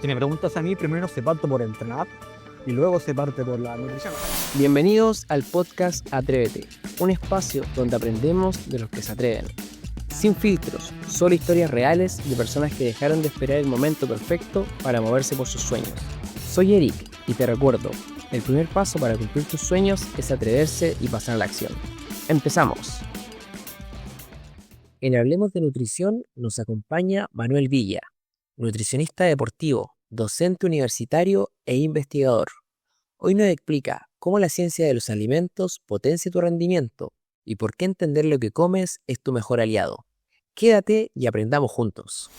Si me preguntas a mí, primero se parte por entrenar y luego se parte por la nutrición. Bienvenidos al podcast Atrévete, un espacio donde aprendemos de los que se atreven. Sin filtros, solo historias reales de personas que dejaron de esperar el momento perfecto para moverse por sus sueños. Soy Eric y te recuerdo, el primer paso para cumplir tus sueños es atreverse y pasar a la acción. ¡Empezamos! En Hablemos de Nutrición nos acompaña Manuel Villa, nutricionista deportivo, docente universitario e investigador. Hoy nos explica cómo la ciencia de los alimentos potencia tu rendimiento y por qué entender lo que comes es tu mejor aliado. Quédate y aprendamos juntos.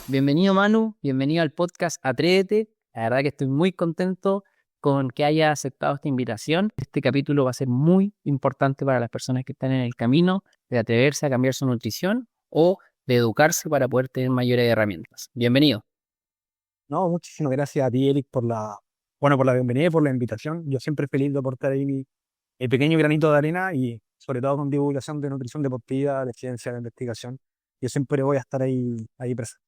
Bienvenido Manu, bienvenido al podcast Atrévete. La verdad que estoy muy contento con que haya aceptado esta invitación. Este capítulo va a ser muy importante para las personas que están en el camino de atreverse a cambiar su nutrición o de educarse para poder tener mayores herramientas. Bienvenido. No, muchísimas gracias a ti, Eric, por la bienvenida y por la invitación. Yo siempre feliz de aportar ahí mi pequeño granito de arena y sobre todo con divulgación de nutrición deportiva, de ciencia, de investigación. Yo siempre voy a estar ahí presente.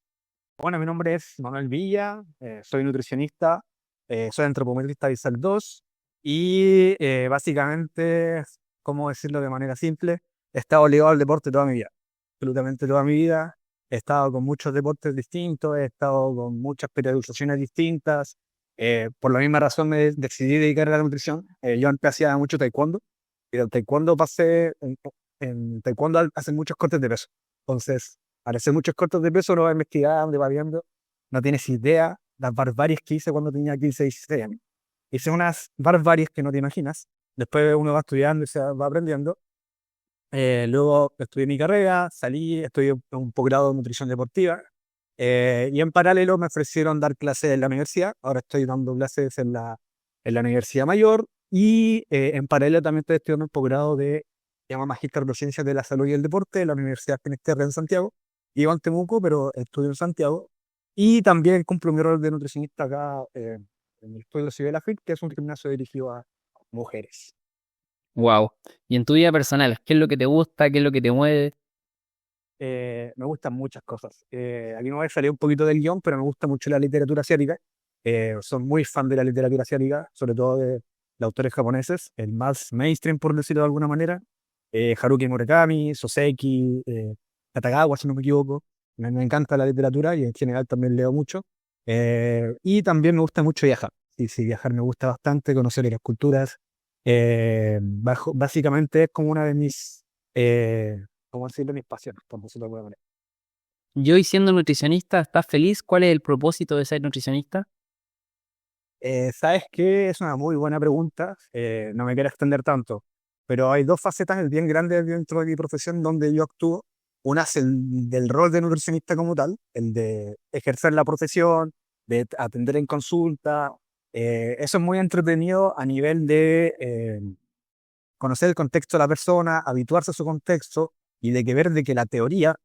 Bueno, mi nombre es Manuel Villa, soy nutricionista, soy antropometrista ISAL 2 y básicamente, ¿cómo decirlo de manera simple? He estado ligado al deporte toda mi vida, absolutamente toda mi vida. He estado con muchos deportes distintos, he estado con muchas periodizaciones distintas. Por la misma razón me decidí dedicar a la nutrición. Yo antes hacía mucho taekwondo y del taekwondo en taekwondo hacen muchos cortes de peso. Entonces, al hacer muchos cortes de peso, uno va investigando, va viendo, no tienes idea las barbaries que hice cuando tenía 15, 16 años. Hice unas barbaries que no te imaginas. Después uno va estudiando y se va aprendiendo. Luego estudié mi carrera, salí, estudié un posgrado de nutrición deportiva y en paralelo me ofrecieron dar clases en la universidad. Ahora estoy dando clases en la Universidad Mayor y en paralelo también estoy estudiando un posgrado se llama Magíster de Ciencias de la Salud y el Deporte de la Universidad Finisterre en Santiago. Vivo en Temuco, pero estudio en Santiago. Y también cumplo mi rol de nutricionista acá en el Estudio Civil AFIT, que es un gimnasio dirigido a mujeres. Wow. Y en tu vida personal, ¿qué es lo que te gusta? ¿Qué es lo que te mueve? Me gustan muchas cosas. Aquí no voy a salir un poquito del guión, pero me gusta mucho la literatura asiática. Soy muy fan de la literatura asiática, sobre todo de autores japoneses, el más mainstream, por decirlo de alguna manera. Haruki Murakami, Soseki, Katagawa, si no me equivoco. Me encanta la literatura y en general también leo mucho. Y también me gusta mucho viajar. Sí, viajar me gusta bastante, conocer las culturas. Básicamente es como una de mis, ¿cómo decirlo? Mis pasiones, por decirlo de alguna manera. Yo, y siendo nutricionista, ¿estás feliz? ¿Cuál es el propósito de ser nutricionista? ¿Sabes qué? Es una muy buena pregunta. No me quiero extender tanto, pero hay dos facetas bien grandes dentro de mi profesión donde yo actúo. Una es el del rol de nutricionista como tal, el de ejercer la profesión, de atender en consulta. Eso es muy entretenido a nivel de conocer el contexto de la persona, habituarse a su contexto y de que ver de que la teoría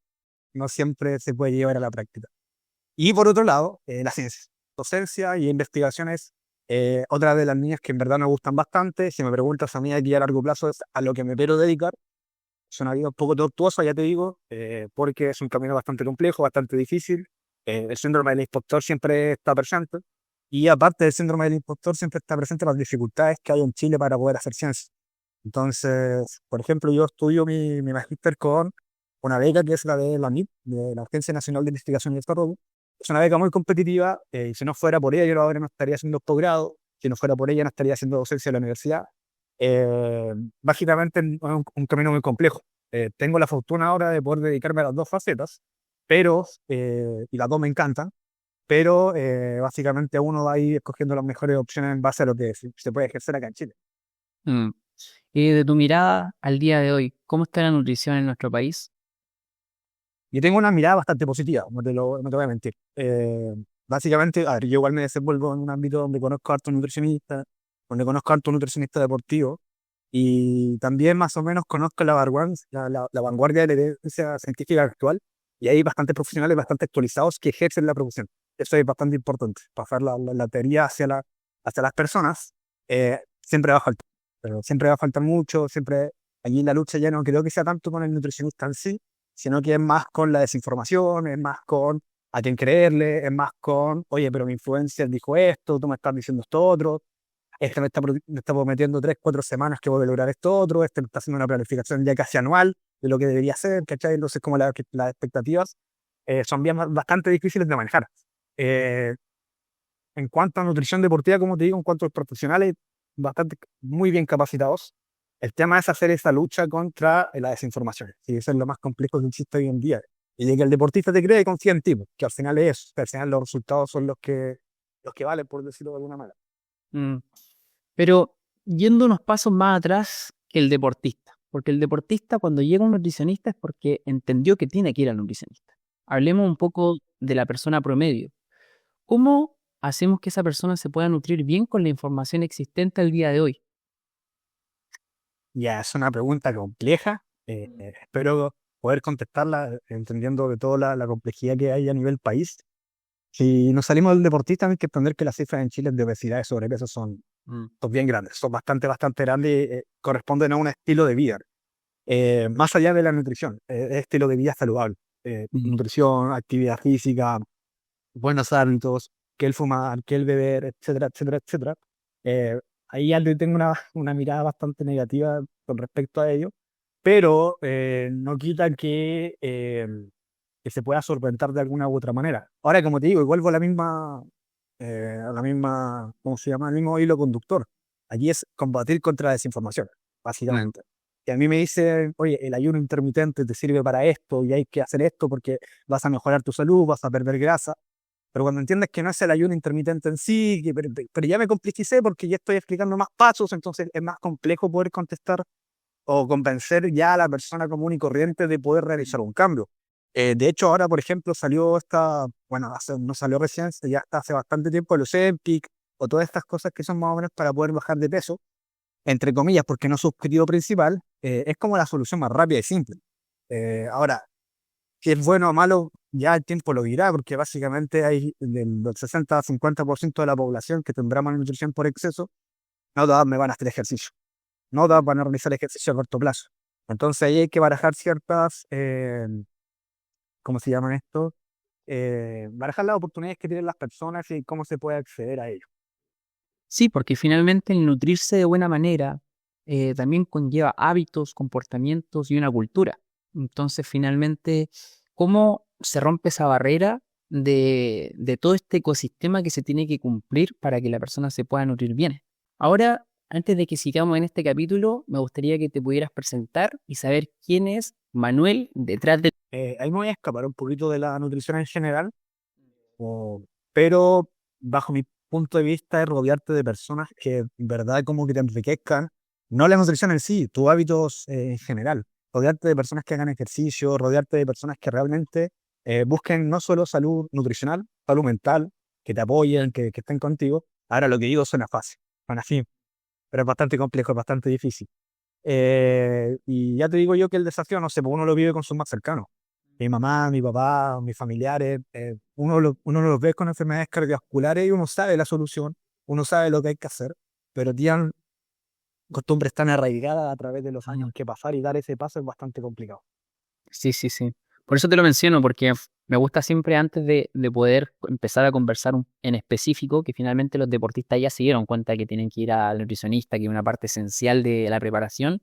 no siempre se puede llevar a la práctica. Y por otro lado, la ciencia. Docencia y investigaciones, otra de las líneas que en verdad me gustan bastante. Si me preguntas a mí aquí a largo plazo es a lo que me quiero dedicar. Es una vida un poco tortuosa, ya te digo, porque es un camino bastante complejo, bastante difícil. El síndrome del impostor siempre está presente. Y aparte del síndrome del impostor, siempre está presente las dificultades que hay en Chile para poder hacer ciencia. Entonces, por ejemplo, yo estudio mi magíster con una beca que es la de la NIT, de la Agencia Nacional de Investigación y Desarrollo. Es una beca muy competitiva y si no fuera por ella, yo ahora no estaría haciendo posgrado, si no fuera por ella, no estaría haciendo docencia en la universidad. Básicamente es un camino muy complejo. Tengo la fortuna ahora de poder dedicarme a las dos facetas, y las dos me encantan, pero básicamente uno va a ir escogiendo las mejores opciones en base a lo que se puede ejercer acá en Chile. Mm. Y de tu mirada al día de hoy, ¿cómo está la nutrición en nuestro país? Yo tengo una mirada bastante positiva, no te voy a mentir. Básicamente, a ver, yo igual me desenvuelvo en un ámbito donde conozco a hartos nutricionistas, donde conozco a hartos nutricionistas deportivos, y también más o menos conozco la vanguardia de la evidencia científica actual, y hay bastantes profesionales bastante actualizados que ejercen la profesión. Eso es bastante importante, pasar la teoría hacia las personas. Siempre va a faltar, pero siempre va a faltar mucho, siempre allí la lucha ya no creo que sea tanto con el nutricionista en sí, sino que es más con la desinformación, es más con a quién creerle, es más con, oye, pero mi influencer dijo esto, tú me estás diciendo esto otro, este me está prometiendo 3, 4 semanas que voy a lograr esto otro, este me está haciendo una planificación ya casi anual de lo que debería hacer, ¿cachai? Entonces, como las expectativas son bien bastante difíciles de manejar. Eh, en cuanto a nutrición deportiva, como te digo, en cuanto a los profesionales, bastante, muy bien capacitados. El tema es hacer esa lucha contra la desinformación. Y eso es lo más complejo que existe hoy en día. Y de que el deportista te cree y confía en ti, que al final es eso, que al final los resultados son los que valen, por decirlo de alguna manera. Mm. Pero yendo unos pasos más atrás que el deportista, porque el deportista cuando llega a un nutricionista es porque entendió que tiene que ir al nutricionista. Hablemos un poco de la persona promedio. ¿Cómo hacemos que esa persona se pueda nutrir bien con la información existente al día de hoy? Ya, es una pregunta compleja. Espero poder contestarla entendiendo de toda la complejidad que hay a nivel país. Si nos salimos del deportista, hay que entender que las cifras en Chile de obesidad y sobrepeso son bien grandes, son bastante grandes y corresponden a un estilo de vida. Más allá de la nutrición, estilo de vida saludable. Nutrición, actividad física, buenos hábitos, que el fumar, que el beber, etcétera, etcétera, etcétera. Eh, Ahí ya tengo una mirada bastante negativa con respecto a ello, pero no quita que se pueda solventar de alguna u otra manera. Ahora, como te digo, y vuelvo a la misma, ¿cómo se llama? Al mismo hilo conductor. Allí es combatir contra la desinformación, básicamente. Y a mí me dicen, oye, el ayuno intermitente te sirve para esto y hay que hacer esto porque vas a mejorar tu salud, vas a perder grasa. Pero cuando entiendes que no es el ayuno intermitente en sí, pero ya me complejicé porque ya estoy explicando más pasos, entonces es más complejo poder contestar o convencer ya a la persona común y corriente de poder realizar un cambio. De hecho, ahora, por ejemplo, salió bueno, no salió recién, ya está hace bastante tiempo el Ozempic o todas estas cosas que son más o menos para poder bajar de peso, entre comillas, porque no es su objetivo principal, es como la solución más rápida y simple. Ahora, si es bueno o malo, ya el tiempo lo dirá, porque básicamente hay del 60 a 50% de la población que tendrá malnutrición por exceso, no todas me van a hacer ejercicio, no todas van a realizar ejercicio a corto plazo. Entonces ahí hay que barajar ¿cómo se llaman esto? Barajar las oportunidades que tienen las personas y cómo se puede acceder a ello. Sí, porque finalmente el nutrirse de buena manera también conlleva hábitos, comportamientos y una cultura. Entonces, finalmente, ¿cómo se rompe esa barrera de todo este ecosistema que se tiene que cumplir para que la persona se pueda nutrir bien? Ahora, antes de que sigamos en este capítulo, me gustaría que te pudieras presentar y saber quién es Manuel detrás de... Ahí me voy a escapar un poquito de la nutrición en general, pero bajo mi punto de vista es rodearte de personas que en verdad como que te enriquezcan, no la nutrición en sí, tus hábitos en general, rodearte de personas que hagan ejercicio, rodearte de personas que realmente busquen no solo salud nutricional, salud mental, que te apoyen, que estén contigo. Ahora lo que digo suena fácil, suena simple, pero es bastante complejo, es bastante difícil. Y ya te digo yo que el desafío, no sé, pues uno lo vive con sus más cercanos. Mi mamá, mi papá, mis familiares, uno los ve con enfermedades cardiovasculares y uno sabe la solución, uno sabe lo que hay que hacer, pero tienen costumbres tan arraigadas a través de los años que pasar y dar ese paso es bastante complicado. Sí, sí, sí. Por eso te lo menciono, porque me gusta siempre antes de poder empezar a conversar en específico, que finalmente los deportistas ya se dieron cuenta que tienen que ir al nutricionista, que es una parte esencial de la preparación.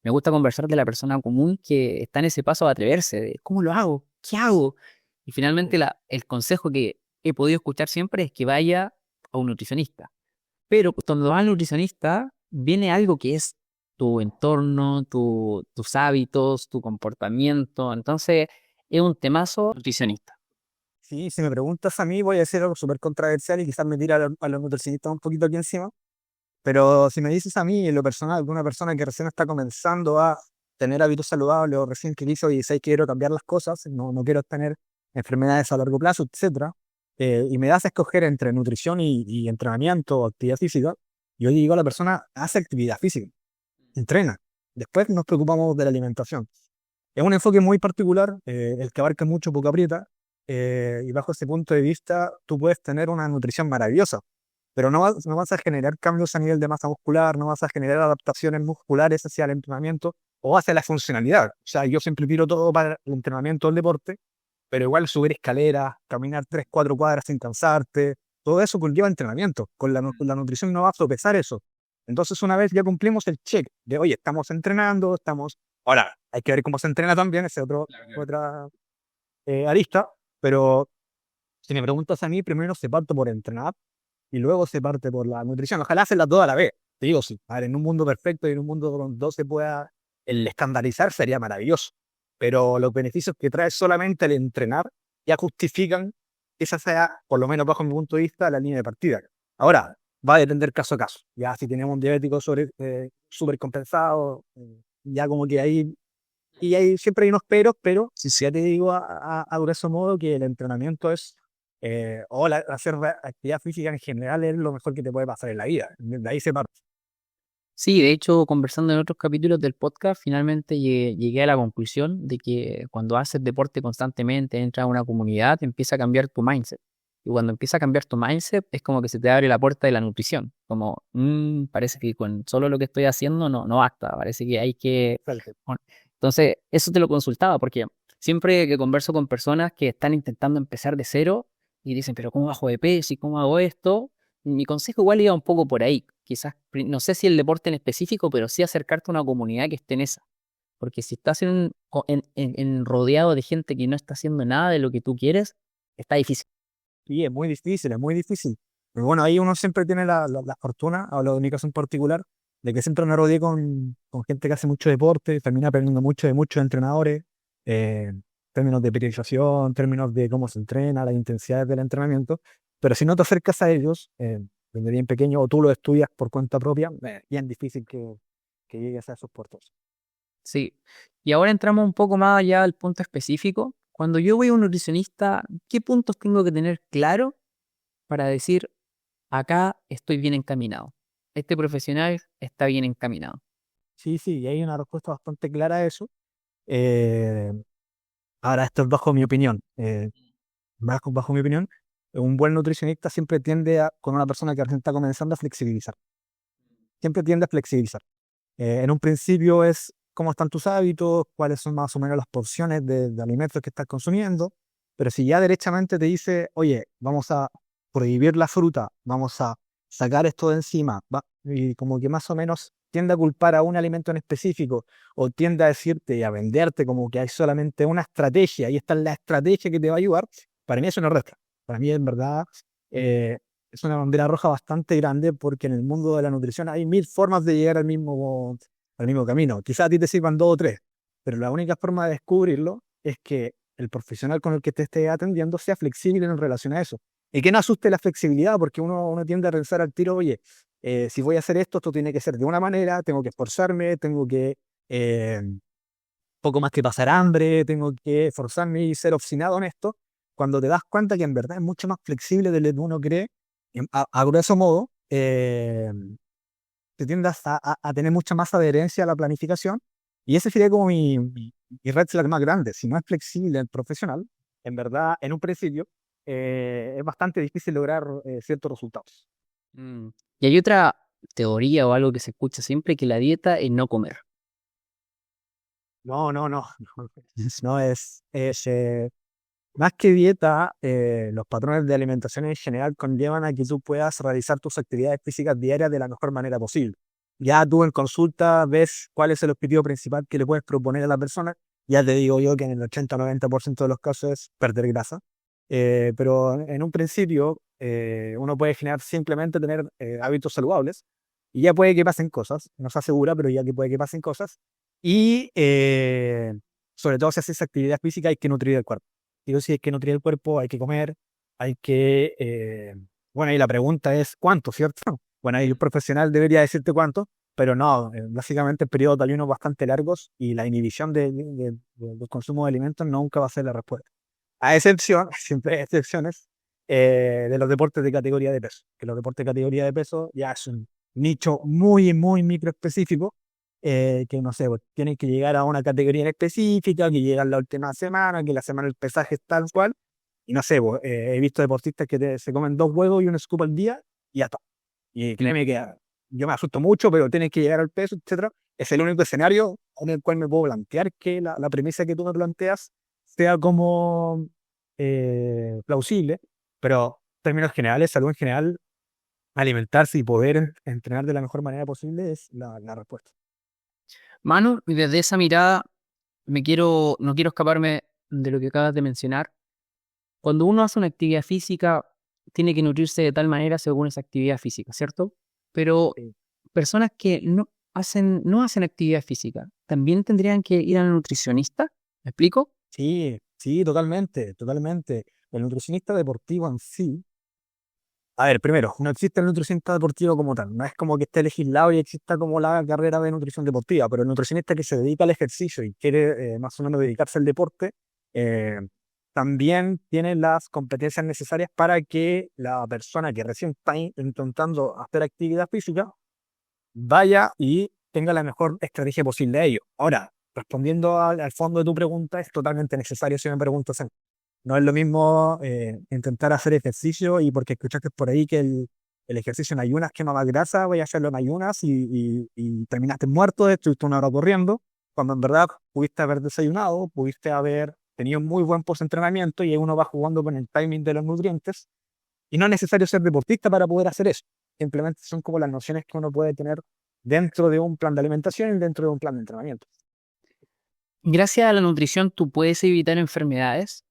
Me gusta conversar de la persona común que está en ese paso de atreverse, de ¿cómo lo hago? ¿Qué hago? Y finalmente el consejo que he podido escuchar siempre es que vaya a un nutricionista. Pero cuando vas al nutricionista, viene algo que es tu entorno, tus hábitos, tu comportamiento. Entonces, es un temazo nutricionista. Sí, si me preguntas a mí, voy a decir algo súper controversial y quizás me tira a los nutricionistas un poquito aquí encima, pero si me dices a mí, en lo personal, de una persona que recién está comenzando a tener hábitos saludables o recién que hizo y sé quiero cambiar las cosas, no quiero tener enfermedades a largo plazo, etcétera, y me das a escoger entre nutrición y entrenamiento o actividad física, yo digo a la persona, hace actividad física, entrena. Después nos preocupamos de la alimentación. Es un enfoque muy particular, el que abarca mucho, poco aprieta, y bajo ese punto de vista tú puedes tener una nutrición maravillosa, pero no vas a generar cambios a nivel de masa muscular, no vas a generar adaptaciones musculares hacia el entrenamiento o hacia la funcionalidad. O sea, yo siempre tiro todo para el entrenamiento del deporte, pero igual subir escaleras, caminar 3, 4 cuadras sin cansarte, todo eso conlleva entrenamiento. Con la nutrición no va a sopesar eso. Entonces, una vez ya cumplimos el check de, oye, estamos entrenando, estamos... Ahora, hay que ver cómo se entrena también, ese otra arista, pero si me preguntas a mí, primero se parte por entrenar y luego se parte por la nutrición. Ojalá hacerlas todas a la vez. Te digo, sí. A ver, en un mundo perfecto y en un mundo donde todo se pueda, el estandarizar sería maravilloso. Pero los beneficios que trae solamente el entrenar ya justifican que esa sea, por lo menos bajo mi punto de vista, la línea de partida. Ahora, va a depender caso a caso. Ya si tenemos un diabético súper compensado, ya como que ahí y hay, siempre hay unos pero si ya te digo a grueso modo que el entrenamiento es, hacer actividad física en general es lo mejor que te puede pasar en la vida. De ahí se parte. Sí, de hecho, conversando en otros capítulos del podcast, finalmente llegué a la conclusión de que cuando haces deporte constantemente, entras a una comunidad, empieza a cambiar tu mindset. Y cuando empieza a cambiar tu mindset, es como que se te abre la puerta de la nutrición. Como, parece que con solo lo que estoy haciendo no basta, parece que hay que... Bueno, entonces, eso te lo consultaba, porque siempre que converso con personas que están intentando empezar de cero y dicen, pero ¿cómo bajo de peso y cómo hago esto? Mi consejo igual iba un poco por ahí. Quizás, no sé si el deporte en específico, pero sí acercarte a una comunidad que esté en esa. Porque si estás rodeado de gente que no está haciendo nada de lo que tú quieres, está difícil. Y es muy difícil, es muy difícil. Pero bueno, ahí uno siempre tiene la fortuna, hablo de mi caso en particular, de que siempre me rodeé con gente que hace mucho deporte, termina aprendiendo mucho de muchos entrenadores, términos de periodización, términos de cómo se entrena, las intensidades del entrenamiento. Pero si no te acercas a ellos, desde bien pequeño, o tú lo estudias por cuenta propia, es bien difícil que llegues a esos puertos. Sí. Y ahora entramos un poco más allá al punto específico. Cuando yo voy a un nutricionista, ¿qué puntos tengo que tener claro para decir, acá estoy bien encaminado? Este profesional está bien encaminado. Sí, sí, y hay una respuesta bastante clara a eso. Eh, Ahora, esto es bajo mi opinión. Bajo mi opinión, un buen nutricionista siempre tiende a, con una persona que recién está comenzando, a flexibilizar. Siempre tiende a flexibilizar. En un principio es cómo están tus hábitos, cuáles son más o menos las porciones de alimentos que estás consumiendo, pero si ya derechamente te dice, oye, vamos a prohibir la fruta, vamos a sacar esto de encima, y como que más o menos tiende a culpar a un alimento en específico, o tiende a decirte y a venderte como que hay solamente una estrategia, y esta es la estrategia que te va a ayudar, para mí eso no resta. Para mí, en verdad, es una bandera roja bastante grande porque en el mundo de la nutrición hay 1000 formas de llegar al mismo camino. Quizás a ti te sirvan 2 o 3, pero la única forma de descubrirlo es que el profesional con el que te esté atendiendo sea flexible en relación a eso. Y que no asuste la flexibilidad, porque uno tiende a pensar al tiro, oye, si voy a hacer esto tiene que ser de una manera, tengo que esforzarme, tengo que poco más que pasar hambre, tengo que esforzarme y ser obstinado en esto, cuando te das cuenta que en verdad es mucho más flexible de lo que uno cree, a grueso modo, te tiendas a tener mucha más adherencia a la planificación, y ese sería como mi red flag más grande. Si no es flexible el profesional, en verdad, en un principio, es bastante difícil lograr ciertos resultados. Mm. Y hay otra teoría o algo que se escucha siempre, que la dieta es no comer. No, no, no, no más que dieta, los patrones de alimentación en general conllevan a que tú puedas realizar tus actividades físicas diarias de la mejor manera posible. Ya tú en consulta ves cuál es el objetivo principal que le puedes proponer a la persona. Ya te digo yo que en el 80 o 90% de los casos es perder grasa. Pero en un principio uno puede generar simplemente tener hábitos saludables y ya puede que pasen cosas. No se asegura, pero ya que puede que pasen cosas. Y sobre todo si haces actividad física hay que nutrir el cuerpo. Digo, si hay que nutrir el cuerpo, hay que comer, hay que... bueno, y la pregunta es ¿cuánto, cierto? Bueno, ahí el profesional debería decirte cuánto, pero no, básicamente periodos de ayuno bastante largos y la inhibición del consumo de alimentos nunca va a ser la respuesta. A excepción, siempre hay excepciones, de los deportes de categoría de peso, que los deportes de categoría de peso ya es un nicho muy, muy micro específico, que no sé, pues, tienen que llegar a una categoría en específica, que llegan la última semana, que la semana del pesaje es tal cual, y no sé, pues, he visto deportistas que se comen 2 huevos y un scoop al día, y ya está. Y créeme que yo me asusto mucho, pero tienes que llegar al peso, etcétera. Es el único escenario en el cual me puedo plantear que la premisa que tú me planteas sea como plausible, pero en términos generales, salud en general, alimentarse y poder entrenar de la mejor manera posible es la respuesta. Manu, y desde esa mirada, no quiero escaparme de lo que acabas de mencionar. Cuando uno hace una actividad física, tiene que nutrirse de tal manera según esa actividad física, ¿cierto? Pero Sí. personas que no hacen actividad física, ¿también tendrían que ir al nutricionista? ¿Me explico? Sí, sí, totalmente, totalmente. El nutricionista deportivo en sí, a ver, primero, no existe el nutricionista deportivo como tal, no es como que esté legislado y exista como la carrera de nutrición deportiva, pero el nutricionista que se dedica al ejercicio y quiere más o menos dedicarse al deporte, eh, también tiene las competencias necesarias para que la persona que recién está intentando hacer actividad física vaya y tenga la mejor estrategia posible de ello. Ahora, respondiendo al fondo de tu pregunta, es totalmente necesario si me preguntas. No es lo mismo intentar hacer ejercicio y porque escuchaste por ahí que el ejercicio en ayunas quema más grasa, voy a hacerlo en ayunas y terminaste muerto, estuviste una hora corriendo, cuando en verdad pudiste haber desayunado, pudiste haber tenido un muy buen post-entrenamiento y ahí uno va jugando con el timing de los nutrientes y no es necesario ser deportista para poder hacer eso. Simplemente son como las nociones que uno puede tener dentro de un plan de alimentación y dentro de un plan de entrenamiento. Gracias a la nutrición, tú puedes evitar enfermedades.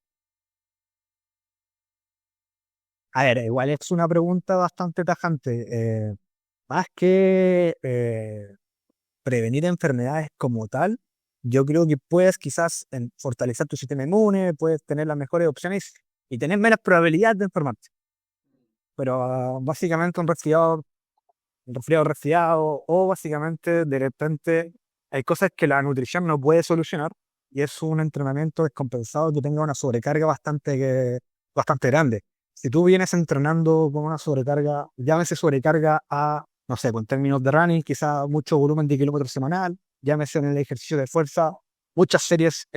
A ver, igual es una pregunta bastante tajante. Más que prevenir enfermedades como tal, yo creo que puedes quizás fortalecer tu sistema inmune, puedes tener las mejores opciones y tener menos probabilidad de enfermarte. Pero básicamente un resfriado, o básicamente de repente hay cosas que la nutrición no puede solucionar y es un entrenamiento descompensado que tenga una sobrecarga bastante grande. Si tú vienes entrenando con una sobrecarga, llámese sobrecarga a, no sé, pues en términos de running, quizá mucho volumen de kilómetros semanal, llámese en el ejercicio de fuerza, muchas series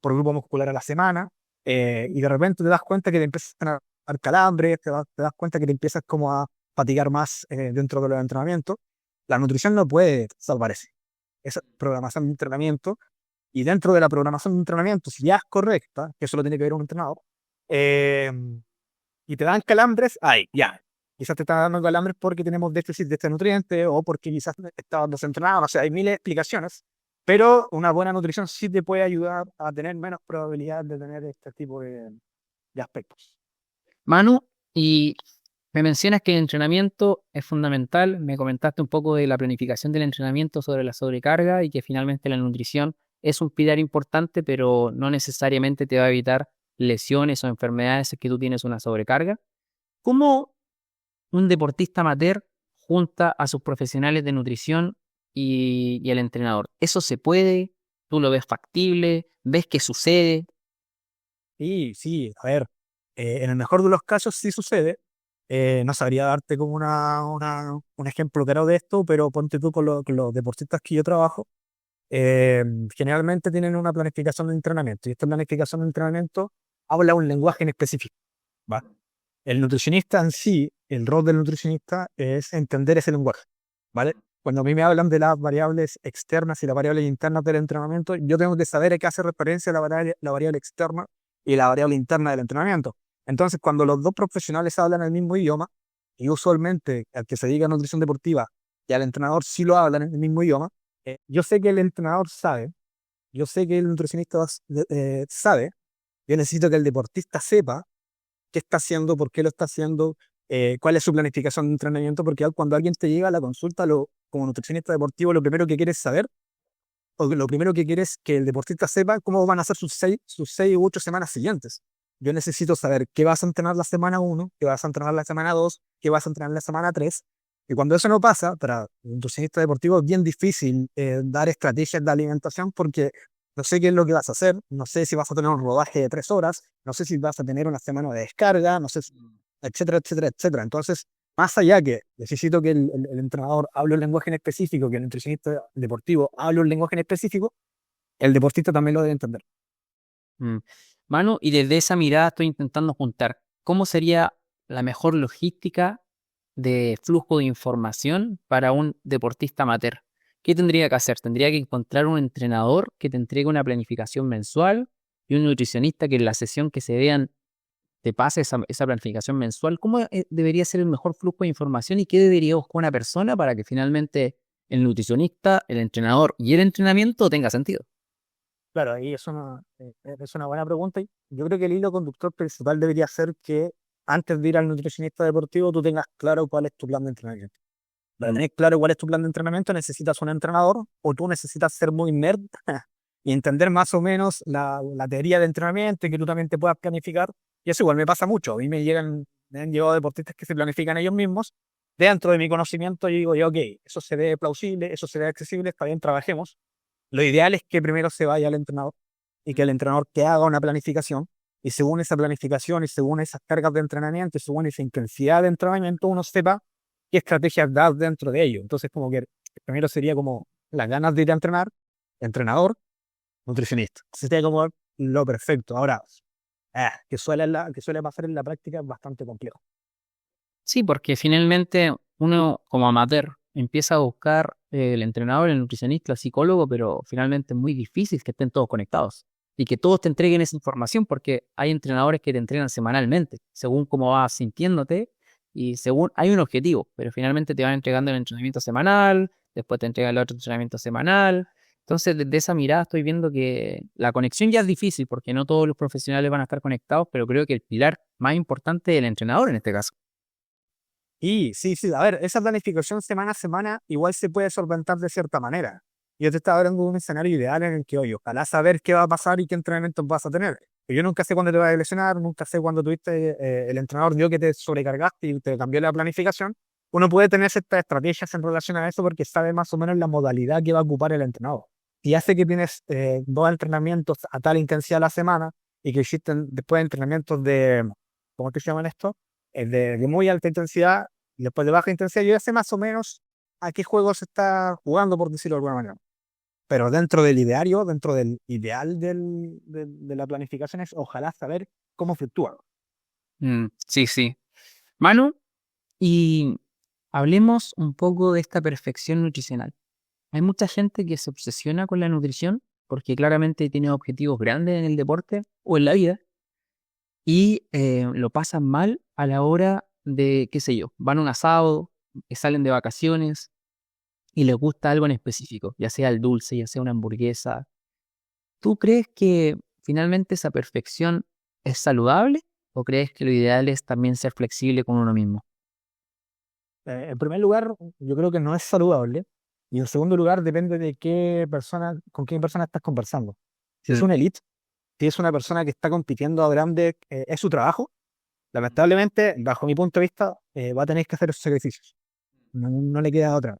por grupo muscular a la semana, y de repente te das cuenta que te empiezas a dar calambres, te das cuenta que te empiezas como a fatigar más dentro de los entrenamientos. La nutrición no puede salvar eso. Es programación de entrenamiento y dentro de la programación de entrenamiento, si ya es correcta, que eso lo tiene que ver un entrenador, eh, y te dan calambres, ay, ya. Quizás te están dando calambres porque tenemos déficit de este nutriente o porque quizás estabas desentrenado. O sea, hay miles de explicaciones, pero una buena nutrición sí te puede ayudar a tener menos probabilidad de tener este tipo de aspectos. Manu, y me mencionas que el entrenamiento es fundamental. Me comentaste un poco de la planificación del entrenamiento sobre la sobrecarga y que finalmente la nutrición es un pilar importante, pero no necesariamente te va a evitar lesiones o enfermedades si es que tú tienes una sobrecarga. ¿Cómo un deportista amateur junta a sus profesionales de nutrición y el entrenador? ¿Eso se puede? ¿Tú lo ves factible? ¿Ves que sucede? Sí, sí, a ver, en el mejor de los casos sí sucede. No sabría darte como un ejemplo claro de esto, pero ponte tú con los deportistas que yo trabajo. eh, Generalmente tienen una planificación de entrenamiento y esta planificación de entrenamiento habla un lenguaje en específico, ¿va? El nutricionista en sí, el rol del nutricionista es entender ese lenguaje, ¿vale? Cuando a mí me hablan de las variables externas y las variables internas del entrenamiento, yo tengo que saber a qué hace referencia la variable externa y la variable interna del entrenamiento. Entonces, cuando los dos profesionales hablan el mismo idioma, y usualmente al que se dedica a nutrición deportiva y al entrenador sí lo hablan en el mismo idioma, yo sé que el entrenador sabe, yo sé que el nutricionista sabe, yo necesito que el deportista sepa qué está haciendo, por qué lo está haciendo, cuál es su planificación de entrenamiento, porque cuando alguien te llega a la consulta como nutricionista deportivo, lo primero que quieres saber, o lo primero que quieres que el deportista sepa cómo van a ser sus seis u 8 semanas siguientes. Yo necesito saber qué vas a entrenar la semana 1, qué vas a entrenar la semana 2, qué vas a entrenar la semana 3. Y cuando eso no pasa, para un nutricionista deportivo es bien difícil dar estrategias de alimentación porque no sé qué es lo que vas a hacer, no sé si vas a tener un rodaje de 3 horas, no sé si vas a tener una semana de descarga, no sé, etcétera, etcétera, etcétera. Entonces, más allá que necesito que el entrenador hable un lenguaje en específico, que el nutricionista deportivo hable un lenguaje en específico, el deportista también lo debe entender. Mm. Manu, y desde esa mirada estoy intentando juntar cómo sería la mejor logística de flujo de información para un deportista amateur. ¿Qué tendría que hacer? ¿Tendría que encontrar un entrenador que te entregue una planificación mensual y un nutricionista que en la sesión que se vean te pase esa planificación mensual? ¿Cómo debería ser el mejor flujo de información y qué debería buscar una persona para que finalmente el nutricionista, el entrenador y el entrenamiento tenga sentido? Claro, ahí es una buena pregunta. Y yo creo que el hilo conductor principal debería ser que antes de ir al nutricionista deportivo tú tengas claro cuál es tu plan de entrenamiento. Para tener claro cuál es tu plan de entrenamiento necesitas un entrenador o tú necesitas ser muy nerd y entender más o menos la teoría de entrenamiento y que tú también te puedas planificar. Y eso igual me pasa mucho. A mí me han llegado deportistas que se planifican ellos mismos. Dentro de mi conocimiento yo digo, ok, eso se ve plausible, eso se ve accesible, está bien, trabajemos. Lo ideal es que primero se vaya al entrenador y que el entrenador te haga una planificación y según esa planificación y según esas cargas de entrenamiento y según esa intensidad de entrenamiento uno sepa qué estrategias dar dentro de ello. Entonces como que primero sería como las ganas de ir a entrenar, entrenador, nutricionista. Sería como lo perfecto. Ahora, que suele pasar en la práctica es bastante complejo. Sí, porque finalmente uno como amateur empieza a buscar el entrenador, el nutricionista, el psicólogo, pero finalmente es muy difícil que estén todos conectados y que todos te entreguen esa información porque hay entrenadores que te entrenan semanalmente, según cómo vas sintiéndote y según hay un objetivo, pero finalmente te van entregando el entrenamiento semanal, después te entregan el otro entrenamiento semanal. Entonces, desde esa mirada estoy viendo que la conexión ya es difícil porque no todos los profesionales van a estar conectados, pero creo que el pilar más importante es el entrenador en este caso. Y sí, sí, a ver, esa planificación semana a semana igual se puede solventar de cierta manera. Yo te estaba hablando de un escenario ideal en el que, oye, ojalá saber qué va a pasar y qué entrenamientos vas a tener. Pero yo nunca sé cuándo te vas a lesionar, nunca sé cuándo tuviste, el entrenador vio que te sobrecargaste y te cambió la planificación. Uno puede tener ciertas estrategias en relación a eso porque sabe más o menos la modalidad que va a ocupar el entrenador. Si hace que tienes dos entrenamientos a tal intensidad a la semana y que existen después entrenamientos de, ¿cómo te llaman esto? De muy alta intensidad y después de baja intensidad, yo ya sé más o menos a qué juego se está jugando, por decirlo de alguna manera. Pero dentro del ideario, dentro del ideal de la planificación es ojalá saber cómo fluctúa. Sí, sí. Manu, y hablemos un poco de esta perfección nutricional. Hay mucha gente que se obsesiona con la nutrición porque claramente tiene objetivos grandes en el deporte o en la vida y lo pasan mal a la hora de, qué sé yo, van a un asado, salen de vacaciones y les gusta algo en específico, ya sea el dulce, ya sea una hamburguesa. ¿Tú crees que finalmente esa perfección es saludable o crees que lo ideal es también ser flexible con uno mismo? En primer lugar, yo creo que no es saludable. Y en segundo lugar, depende de qué persona, con qué persona estás conversando. Si es Mm. un elite, si es una persona que está compitiendo a grande, es su trabajo, lamentablemente, bajo mi punto de vista, va a tener que hacer esos sacrificios. No le queda otra.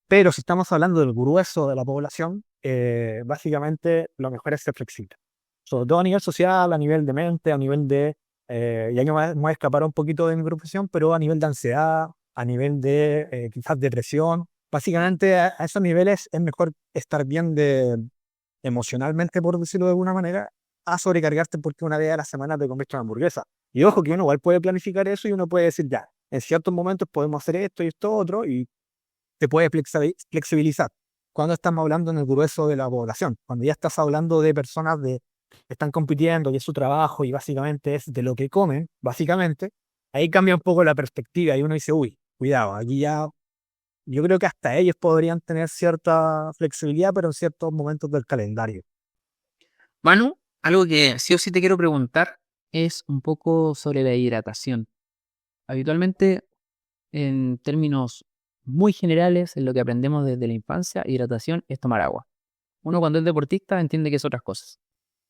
Pero si estamos hablando del grueso de la población, básicamente lo mejor es ser flexible. Sobre todo a nivel social, a nivel de mente, a nivel de, ya que me voy a escapar un poquito de mi profesión, pero a nivel de ansiedad, a nivel de quizás depresión. Básicamente a esos niveles es mejor estar bien emocionalmente, por decirlo de alguna manera, a sobrecargarte porque una vez a la semana te comiste una hamburguesa. Y ojo que uno igual puede planificar eso y uno puede decir, ya, en ciertos momentos podemos hacer esto y esto otro, y te puede flexibilizar. Cuando estamos hablando en el grueso de la población, cuando ya estás hablando de personas que están compitiendo y es su trabajo y básicamente es de lo que comen, básicamente, ahí cambia un poco la perspectiva y uno dice, uy, cuidado, aquí ya, yo creo que hasta ellos podrían tener cierta flexibilidad, pero en ciertos momentos del calendario. Manu, algo que sí o sí te quiero preguntar es un poco sobre la hidratación. Habitualmente, en términos muy generales, en lo que aprendemos desde la infancia, hidratación es tomar agua. Uno cuando es deportista entiende que es otras cosas.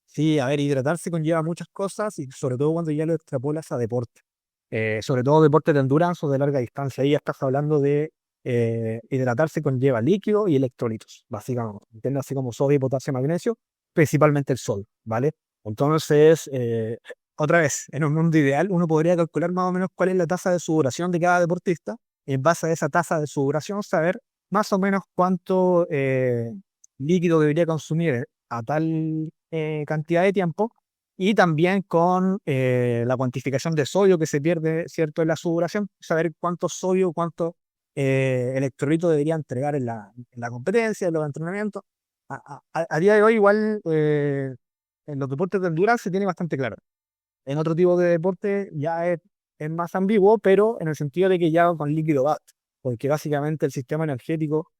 Sí, a ver, hidratarse conlleva muchas cosas y sobre todo cuando ya lo extrapolas a deporte. Sobre todo deporte de endurance o de larga distancia. Ahí ya estás hablando de hidratarse conlleva líquido y electrolitos, básicamente. ¿Entiendes? Así como sodio, potasio, magnesio, principalmente el sodio, ¿vale? Entonces, otra vez, en un mundo ideal, uno podría calcular más o menos cuál es la tasa de sudoración de cada deportista y en base a esa tasa de sudoración saber más o menos cuánto líquido debería consumir a tal cantidad de tiempo y también con la cuantificación de sodio que se pierde, ¿cierto?, en la sudoración, saber cuánto sodio, cuánto electrolito debería entregar en la competencia, en los entrenamientos. A día de hoy igual en los deportes de endurance se tiene bastante claro. En otro tipo de deporte ya es más ambiguo, pero en el sentido de que ya con líquido basta, porque básicamente el sistema energético,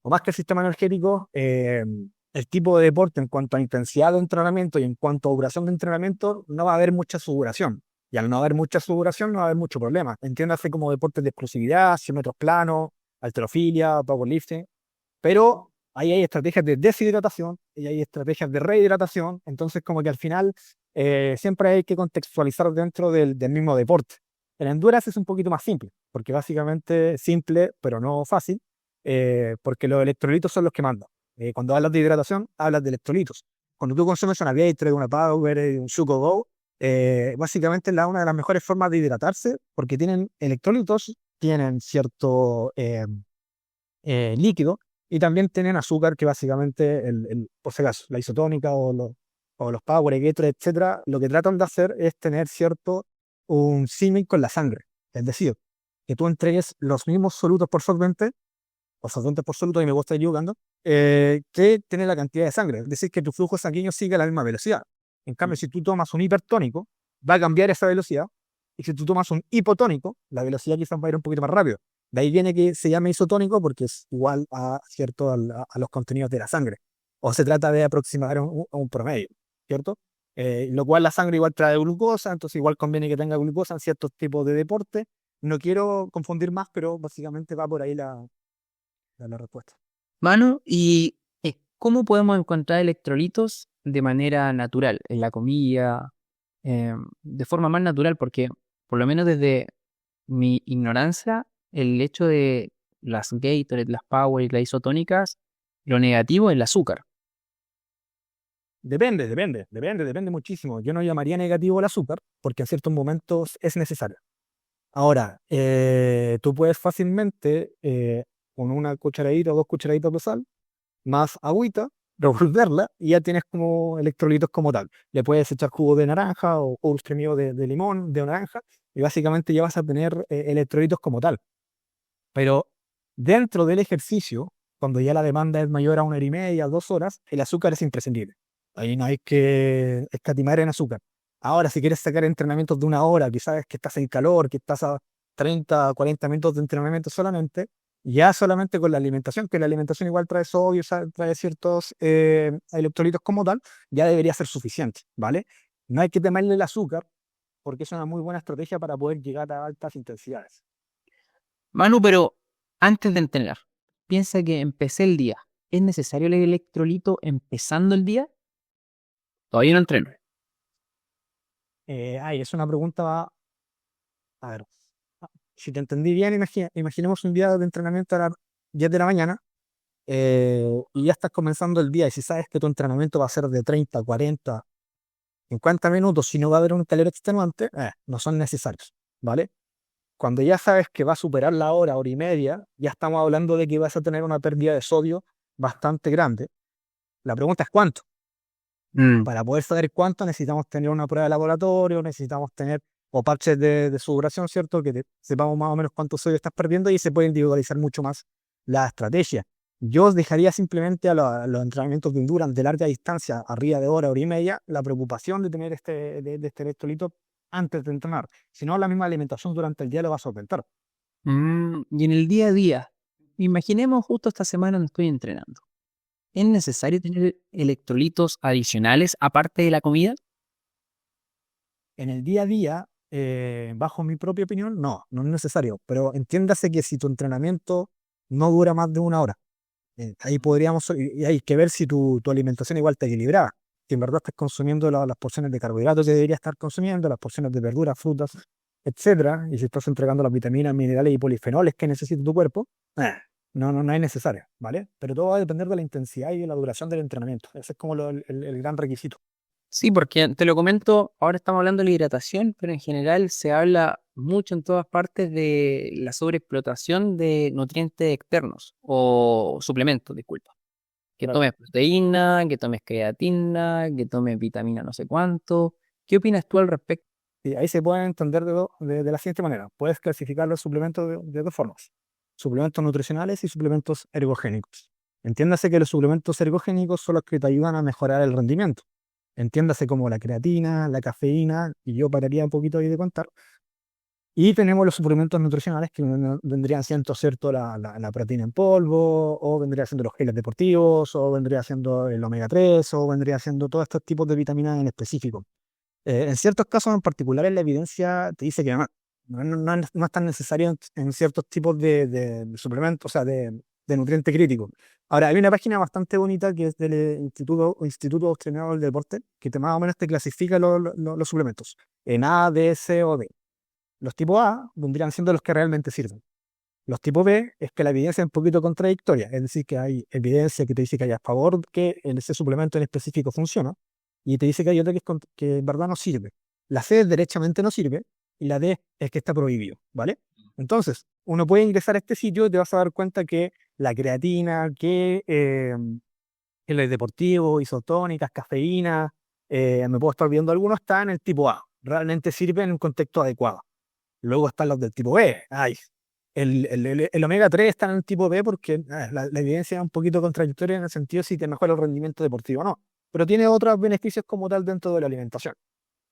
o más que el sistema energético, el tipo de deporte en cuanto a intensidad de entrenamiento y en cuanto a duración de entrenamiento, no va a haber mucha sudoración. Y al no haber mucha sudoración, no va a haber mucho problema. Entiéndase como deportes de explosividad, 100 metros planos, halterofilia, powerlifting. Pero ahí hay estrategias de deshidratación y hay estrategias de rehidratación. Entonces, como que al final siempre hay que contextualizar dentro del mismo deporte. El endurance es un poquito más simple, porque básicamente simple, pero no fácil, porque los electrolitos son los que mandan. Cuando hablas de hidratación, hablas de electrolitos. Cuando tú consumes una Gatorade, una Power, un Suco Go, básicamente es una de las mejores formas de hidratarse, porque tienen electrolitos, tienen cierto líquido, y también tienen azúcar, que básicamente, por si acaso, la isotónica o los Power, Gatorade, etcétera, lo que tratan de hacer es tener un símil con la sangre. Es decir, que tú entregues los mismos solutos por solvente, o solventes por soluto, y me gusta ir equivocando, que tiene la cantidad de sangre. Es decir, que tu flujo sanguíneo sigue a la misma velocidad. En cambio, si tú tomas un hipertónico, va a cambiar esa velocidad, y si tú tomas un hipotónico, la velocidad quizás va a ir un poquito más rápido. De ahí viene que se llame isotónico, porque es igual a los contenidos de la sangre. O se trata de aproximar un promedio, ¿cierto? Lo cual la sangre igual trae glucosa, entonces igual conviene que tenga glucosa en ciertos tipos de deporte. No quiero confundir más, pero básicamente va por ahí la respuesta. Manu, ¿y cómo podemos encontrar electrolitos de manera natural, en la comida, de forma más natural? Porque, por lo menos desde mi ignorancia, el hecho de las Gatorade, las Power y las isotónicas, lo negativo es el azúcar. Depende muchísimo. Yo no llamaría negativo el azúcar, porque en ciertos momentos es necesario. Ahora, tú puedes fácilmente, con una cucharadita o 2 cucharaditas de sal, más agüita, revolverla, y ya tienes como electrolitos como tal. Le puedes echar jugo de naranja o jugo exprimido de limón, de naranja, y básicamente ya vas a tener electrolitos como tal. Pero dentro del ejercicio, cuando ya la demanda es mayor a 1 hora y media, 2 horas, el azúcar es imprescindible. Ahí no hay que escatimar en azúcar. Ahora, si quieres sacar entrenamientos de 1 hora, que sabes que estás en calor, que estás a 30, 40 minutos de entrenamiento solamente, ya solamente con la alimentación, que la alimentación igual trae sodio, trae ciertos electrolitos como tal, ya debería ser suficiente, ¿vale? No hay que temerle el azúcar, porque es una muy buena estrategia para poder llegar a altas intensidades. Manu, pero antes de entrenar, piensa que empecé el día. ¿Es necesario el electrolito empezando el día? Todavía no entreno. Es una pregunta, a ver, si te entendí bien, imaginemos un día de entrenamiento a las 10 de la mañana, y ya estás comenzando el día, y si sabes que tu entrenamiento va a ser de 30, 40, 50 minutos, si no va a haber un calor extenuante, no son necesarios, ¿vale? Cuando ya sabes que va a superar la hora y media, ya estamos hablando de que vas a tener una pérdida de sodio bastante grande. La pregunta es cuánto. Para poder saber cuánto, necesitamos tener una prueba de laboratorio, necesitamos tener o parches de sudoración, ¿cierto? Que sepamos más o menos cuánto sodio estás perdiendo, y se puede individualizar mucho más la estrategia. Yo os dejaría simplemente a los entrenamientos de endurance de larga distancia, arriba de hora y media, la preocupación de tener de este electrolito antes de entrenar. Si no, la misma alimentación durante el día lo va a solventar. Y en el día a día, imaginemos justo esta semana no estoy entrenando. ¿Es necesario tener electrolitos adicionales aparte de la comida? En el día a día, bajo mi propia opinión, no es necesario. Pero entiéndase que si tu entrenamiento no dura más de 1 hora, ahí y hay que ver si tu alimentación igual está equilibrada. Si en verdad estás consumiendo las porciones de carbohidratos que deberías estar consumiendo, las porciones de verduras, frutas, etcétera, y si estás entregando las vitaminas, minerales y polifenoles que necesita tu cuerpo, no es necesario, ¿vale? Pero todo va a depender de la intensidad y de la duración del entrenamiento. Ese es como el gran requisito. Sí, porque te lo comento, ahora estamos hablando de la hidratación, pero en general se habla mucho en todas partes de la sobreexplotación de nutrientes externos o suplementos, disculpa. Que Claro. tomes proteína, que tomes creatina, que tomes vitamina no sé cuánto. ¿Qué opinas tú al respecto? Y ahí se pueden entender de la siguiente manera. Puedes clasificar los suplementos de 2 formas. Suplementos nutricionales y suplementos ergogénicos. Entiéndase que los suplementos ergogénicos son los que te ayudan a mejorar el rendimiento. entiéndase como la creatina, la cafeína, y yo pararía un poquito ahí de contar. Y tenemos los suplementos nutricionales que vendrían siendo, ¿cierto? La proteína en polvo, o vendría siendo los geles deportivos, o vendría siendo el omega 3 o vendría siendo todos estos tipos de vitaminas en específico. En ciertos casos en particulares la evidencia te dice que no es tan necesario en ciertos tipos de suplementos, o sea, de nutriente crítico. Ahora, hay una página bastante bonita que es del Instituto Australiano del Deporte, que más o menos te clasifica los suplementos en A, D, C o D. Los tipo A vendrían siendo los que realmente sirven. Los tipo B es que la evidencia es un poquito contradictoria, es decir, que hay evidencia que te dice que hay a favor que ese suplemento en específico funciona, y te dice que hay otra que en verdad no sirve. La C derechamente no sirve, y la D es que está prohibido, ¿vale? Entonces, uno puede ingresar a este sitio y te vas a dar cuenta que la creatina, que el deportivo, isotónicas, cafeína, me puedo estar viendo algunos, está en el tipo A. Realmente sirve en un contexto adecuado. Luego están los del tipo B. Ay, el omega 3 está en el tipo B porque la evidencia es un poquito contradictoria en el sentido de si te mejora el rendimiento deportivo o no. Pero tiene otros beneficios como tal dentro de la alimentación.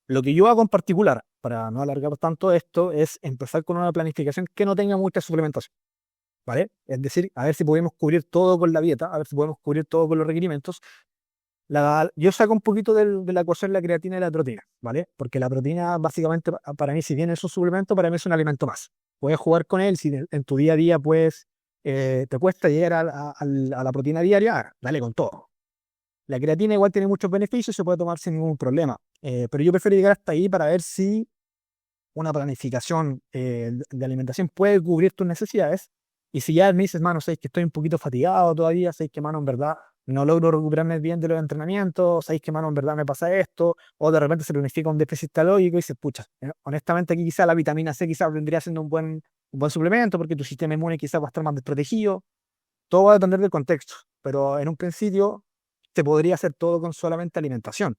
Lo que yo hago en particular, para no alargar tanto esto, es empezar con una planificación que no tenga mucha suplementación, ¿vale? Es decir, a ver si podemos cubrir todo con la dieta, a ver si podemos cubrir todo con los requerimientos. Yo saco un poquito de la ecuación la creatina y la proteína, ¿vale? Porque la proteína, básicamente, para mí, si bien es un suplemento, para mí es un alimento más. Puedes jugar con él, si en tu día a día, pues, te cuesta llegar a la proteína diaria, dale con todo. La creatina igual tiene muchos beneficios, se puede tomar sin ningún problema. Pero yo prefiero llegar hasta ahí para ver si una planificación de alimentación puede cubrir tus necesidades. Y si ya me dices, mano, sabéis que estoy un poquito fatigado todavía, sabéis que, mano, en verdad no logro recuperarme bien de los entrenamientos, sabéis que, mano, en verdad me pasa esto, o de repente se planifica un déficit calórico y se pucha. Honestamente, aquí quizá la vitamina C quizás vendría siendo un buen suplemento porque tu sistema inmune quizás va a estar más desprotegido. Todo va a depender del contexto, pero en un principio te podría hacer todo con solamente alimentación.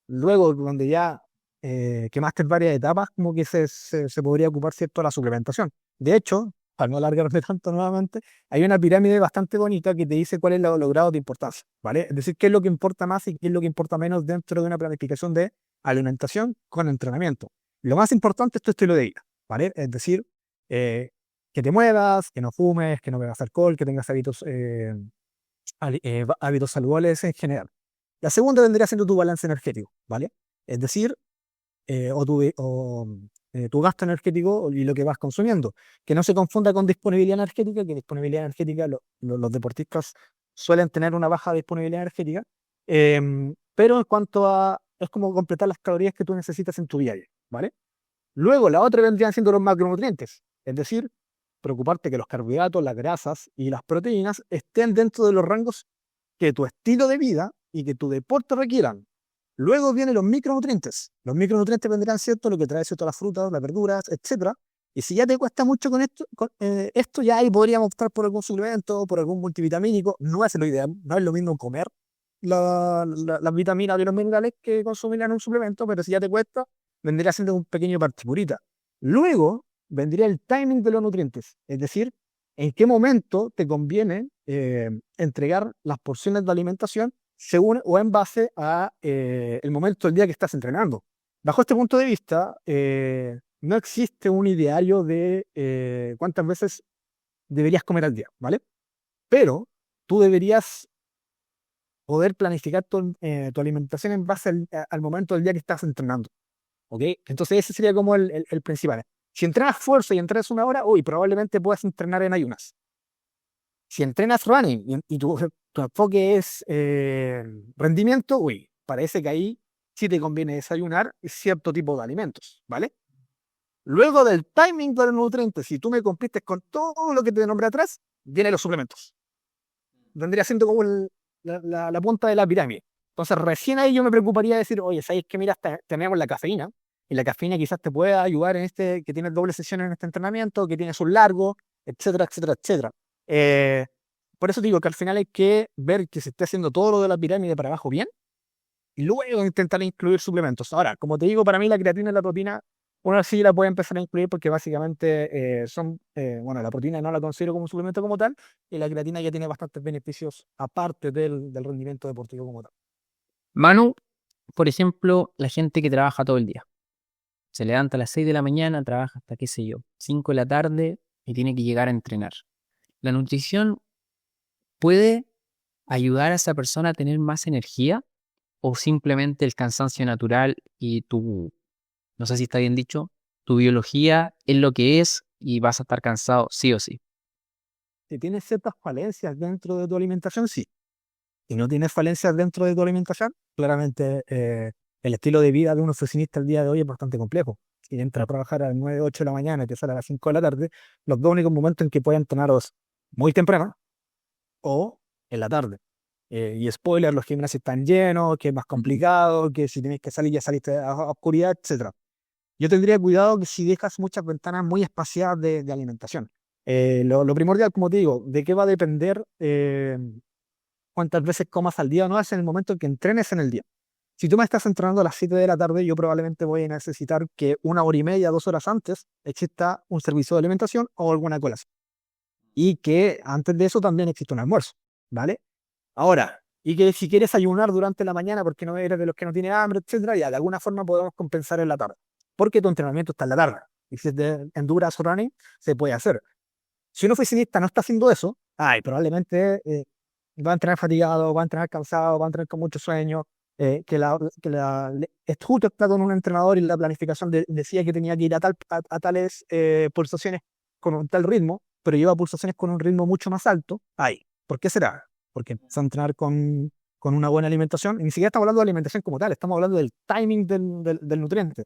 Luego, donde ya quemaste varias etapas, como que se podría ocupar, ¿cierto?, la suplementación. De hecho, para no alargarme tanto nuevamente, hay una pirámide bastante bonita que te dice cuál es los grados de importancia, ¿vale? Es decir, qué es lo que importa más y qué es lo que importa menos dentro de una planificación de alimentación con entrenamiento. Lo más importante es tu estilo de vida, ¿vale? Es decir, que te muevas, que no fumes, que no bebas alcohol, que tengas hábitos saludables en general. La segunda vendría siendo tu balance energético, ¿vale? Es decir, tu gasto energético y lo que vas consumiendo. Que no se confunda con disponibilidad energética, que disponibilidad energética, los deportistas suelen tener una baja disponibilidad energética, pero en cuanto a, es como completar las calorías que tú necesitas en tu día a día, ¿vale? Luego, la otra vendrían siendo los macronutrientes, es decir, preocuparte que los carbohidratos, las grasas y las proteínas estén dentro de los rangos que tu estilo de vida y que tu deporte requieran. Luego vienen los micronutrientes. Los micronutrientes vendrán, ¿cierto?, lo que trae, ¿cierto?, las frutas, las verduras, etcétera. Y si ya te cuesta mucho con esto ya ahí podríamos optar por algún suplemento, por algún multivitamínico. No es lo ideal, no es lo mismo comer las vitaminas y los minerales que consumir en un suplemento, pero si ya te cuesta, vendría siendo un pequeño particurita. Luego vendría el timing de los nutrientes, es decir, en qué momento te conviene entregar las porciones de alimentación según o en base a el momento del día que estás entrenando. Bajo este punto de vista, no existe un ideario de cuántas veces deberías comer al día, ¿vale? Pero tú deberías poder planificar tu alimentación en base al momento del día que estás entrenando, ¿ok? Entonces ese sería como el principal. Si entrenas fuerza y entrenas una hora, uy, probablemente puedas entrenar en ayunas. Si entrenas running y tu enfoque es rendimiento, uy, parece que ahí sí te conviene desayunar cierto tipo de alimentos, ¿vale? Luego del timing de los nutrientes, si tú me compites con todo lo que te nombré atrás, vienen los suplementos. Vendría siendo como la punta de la pirámide. Entonces, recién ahí yo me preocuparía de decir, oye, ¿sabes qué? Mira, tenemos la cafeína, y la cafeína quizás te pueda ayudar en que tienes doble sesión en este entrenamiento, que tienes un largo, etcétera, etcétera, etcétera. Por eso digo que al final hay que ver que se esté haciendo todo lo de la pirámide para abajo bien, y luego intentar incluir suplementos. Ahora, como te digo, para mí la creatina y la proteína, una sí la puede empezar a incluir porque básicamente bueno, la proteína no la considero como un suplemento como tal, y la creatina ya tiene bastantes beneficios aparte del rendimiento deportivo como tal. Manu, por ejemplo, la gente que trabaja todo el día. Se levanta a las 6 de la mañana, trabaja hasta, qué sé yo, 5 de la tarde y tiene que llegar a entrenar. ¿La nutrición puede ayudar a esa persona a tener más energía o simplemente el cansancio natural y no sé si está bien dicho, tu biología es lo que es y vas a estar cansado sí o sí? Si tienes ciertas falencias dentro de tu alimentación, sí. Si no tienes falencias dentro de tu alimentación, claramente el estilo de vida de un oficinista el día de hoy es bastante complejo. Si entra a trabajar a las 9, 8 de la mañana y te sale a las 5 de la tarde, los dos únicos momentos en que pueden entrenar es muy temprano o en la tarde. Y spoiler, los gimnasios están llenos, que es más complicado, que si tienes que salir ya saliste a oscuridad, etcétera. Yo tendría cuidado que si dejas muchas ventanas muy espaciadas de alimentación. Lo primordial, como te digo, de qué va a depender cuántas veces comas al día o no es en el momento en que entrenes en el día. Si tú me estás entrenando a las 7 de la tarde, yo probablemente voy a necesitar que 1 hora y media, 2 horas antes exista un servicio de alimentación o alguna colación. Y que antes de eso también existe un almuerzo, ¿vale? Ahora, y que si quieres ayunar durante la mañana porque no eres de los que no tiene hambre, etcétera, ya de alguna forma podemos compensar en la tarde. Porque tu entrenamiento está en la tarde. Y si es de endurance o running, se puede hacer. Si un oficinista no está haciendo eso, ay, probablemente va a entrenar fatigado, va a entrenar cansado, va a entrenar con mucho sueño. Justo está con un entrenador y la planificación decía que tenía que ir a tales pulsaciones con un tal ritmo, pero lleva pulsaciones con un ritmo mucho más alto. Ay, ¿por qué será? Porque empieza a entrenar con una buena alimentación. Y ni siquiera estamos hablando de alimentación como tal, estamos hablando del timing del nutriente.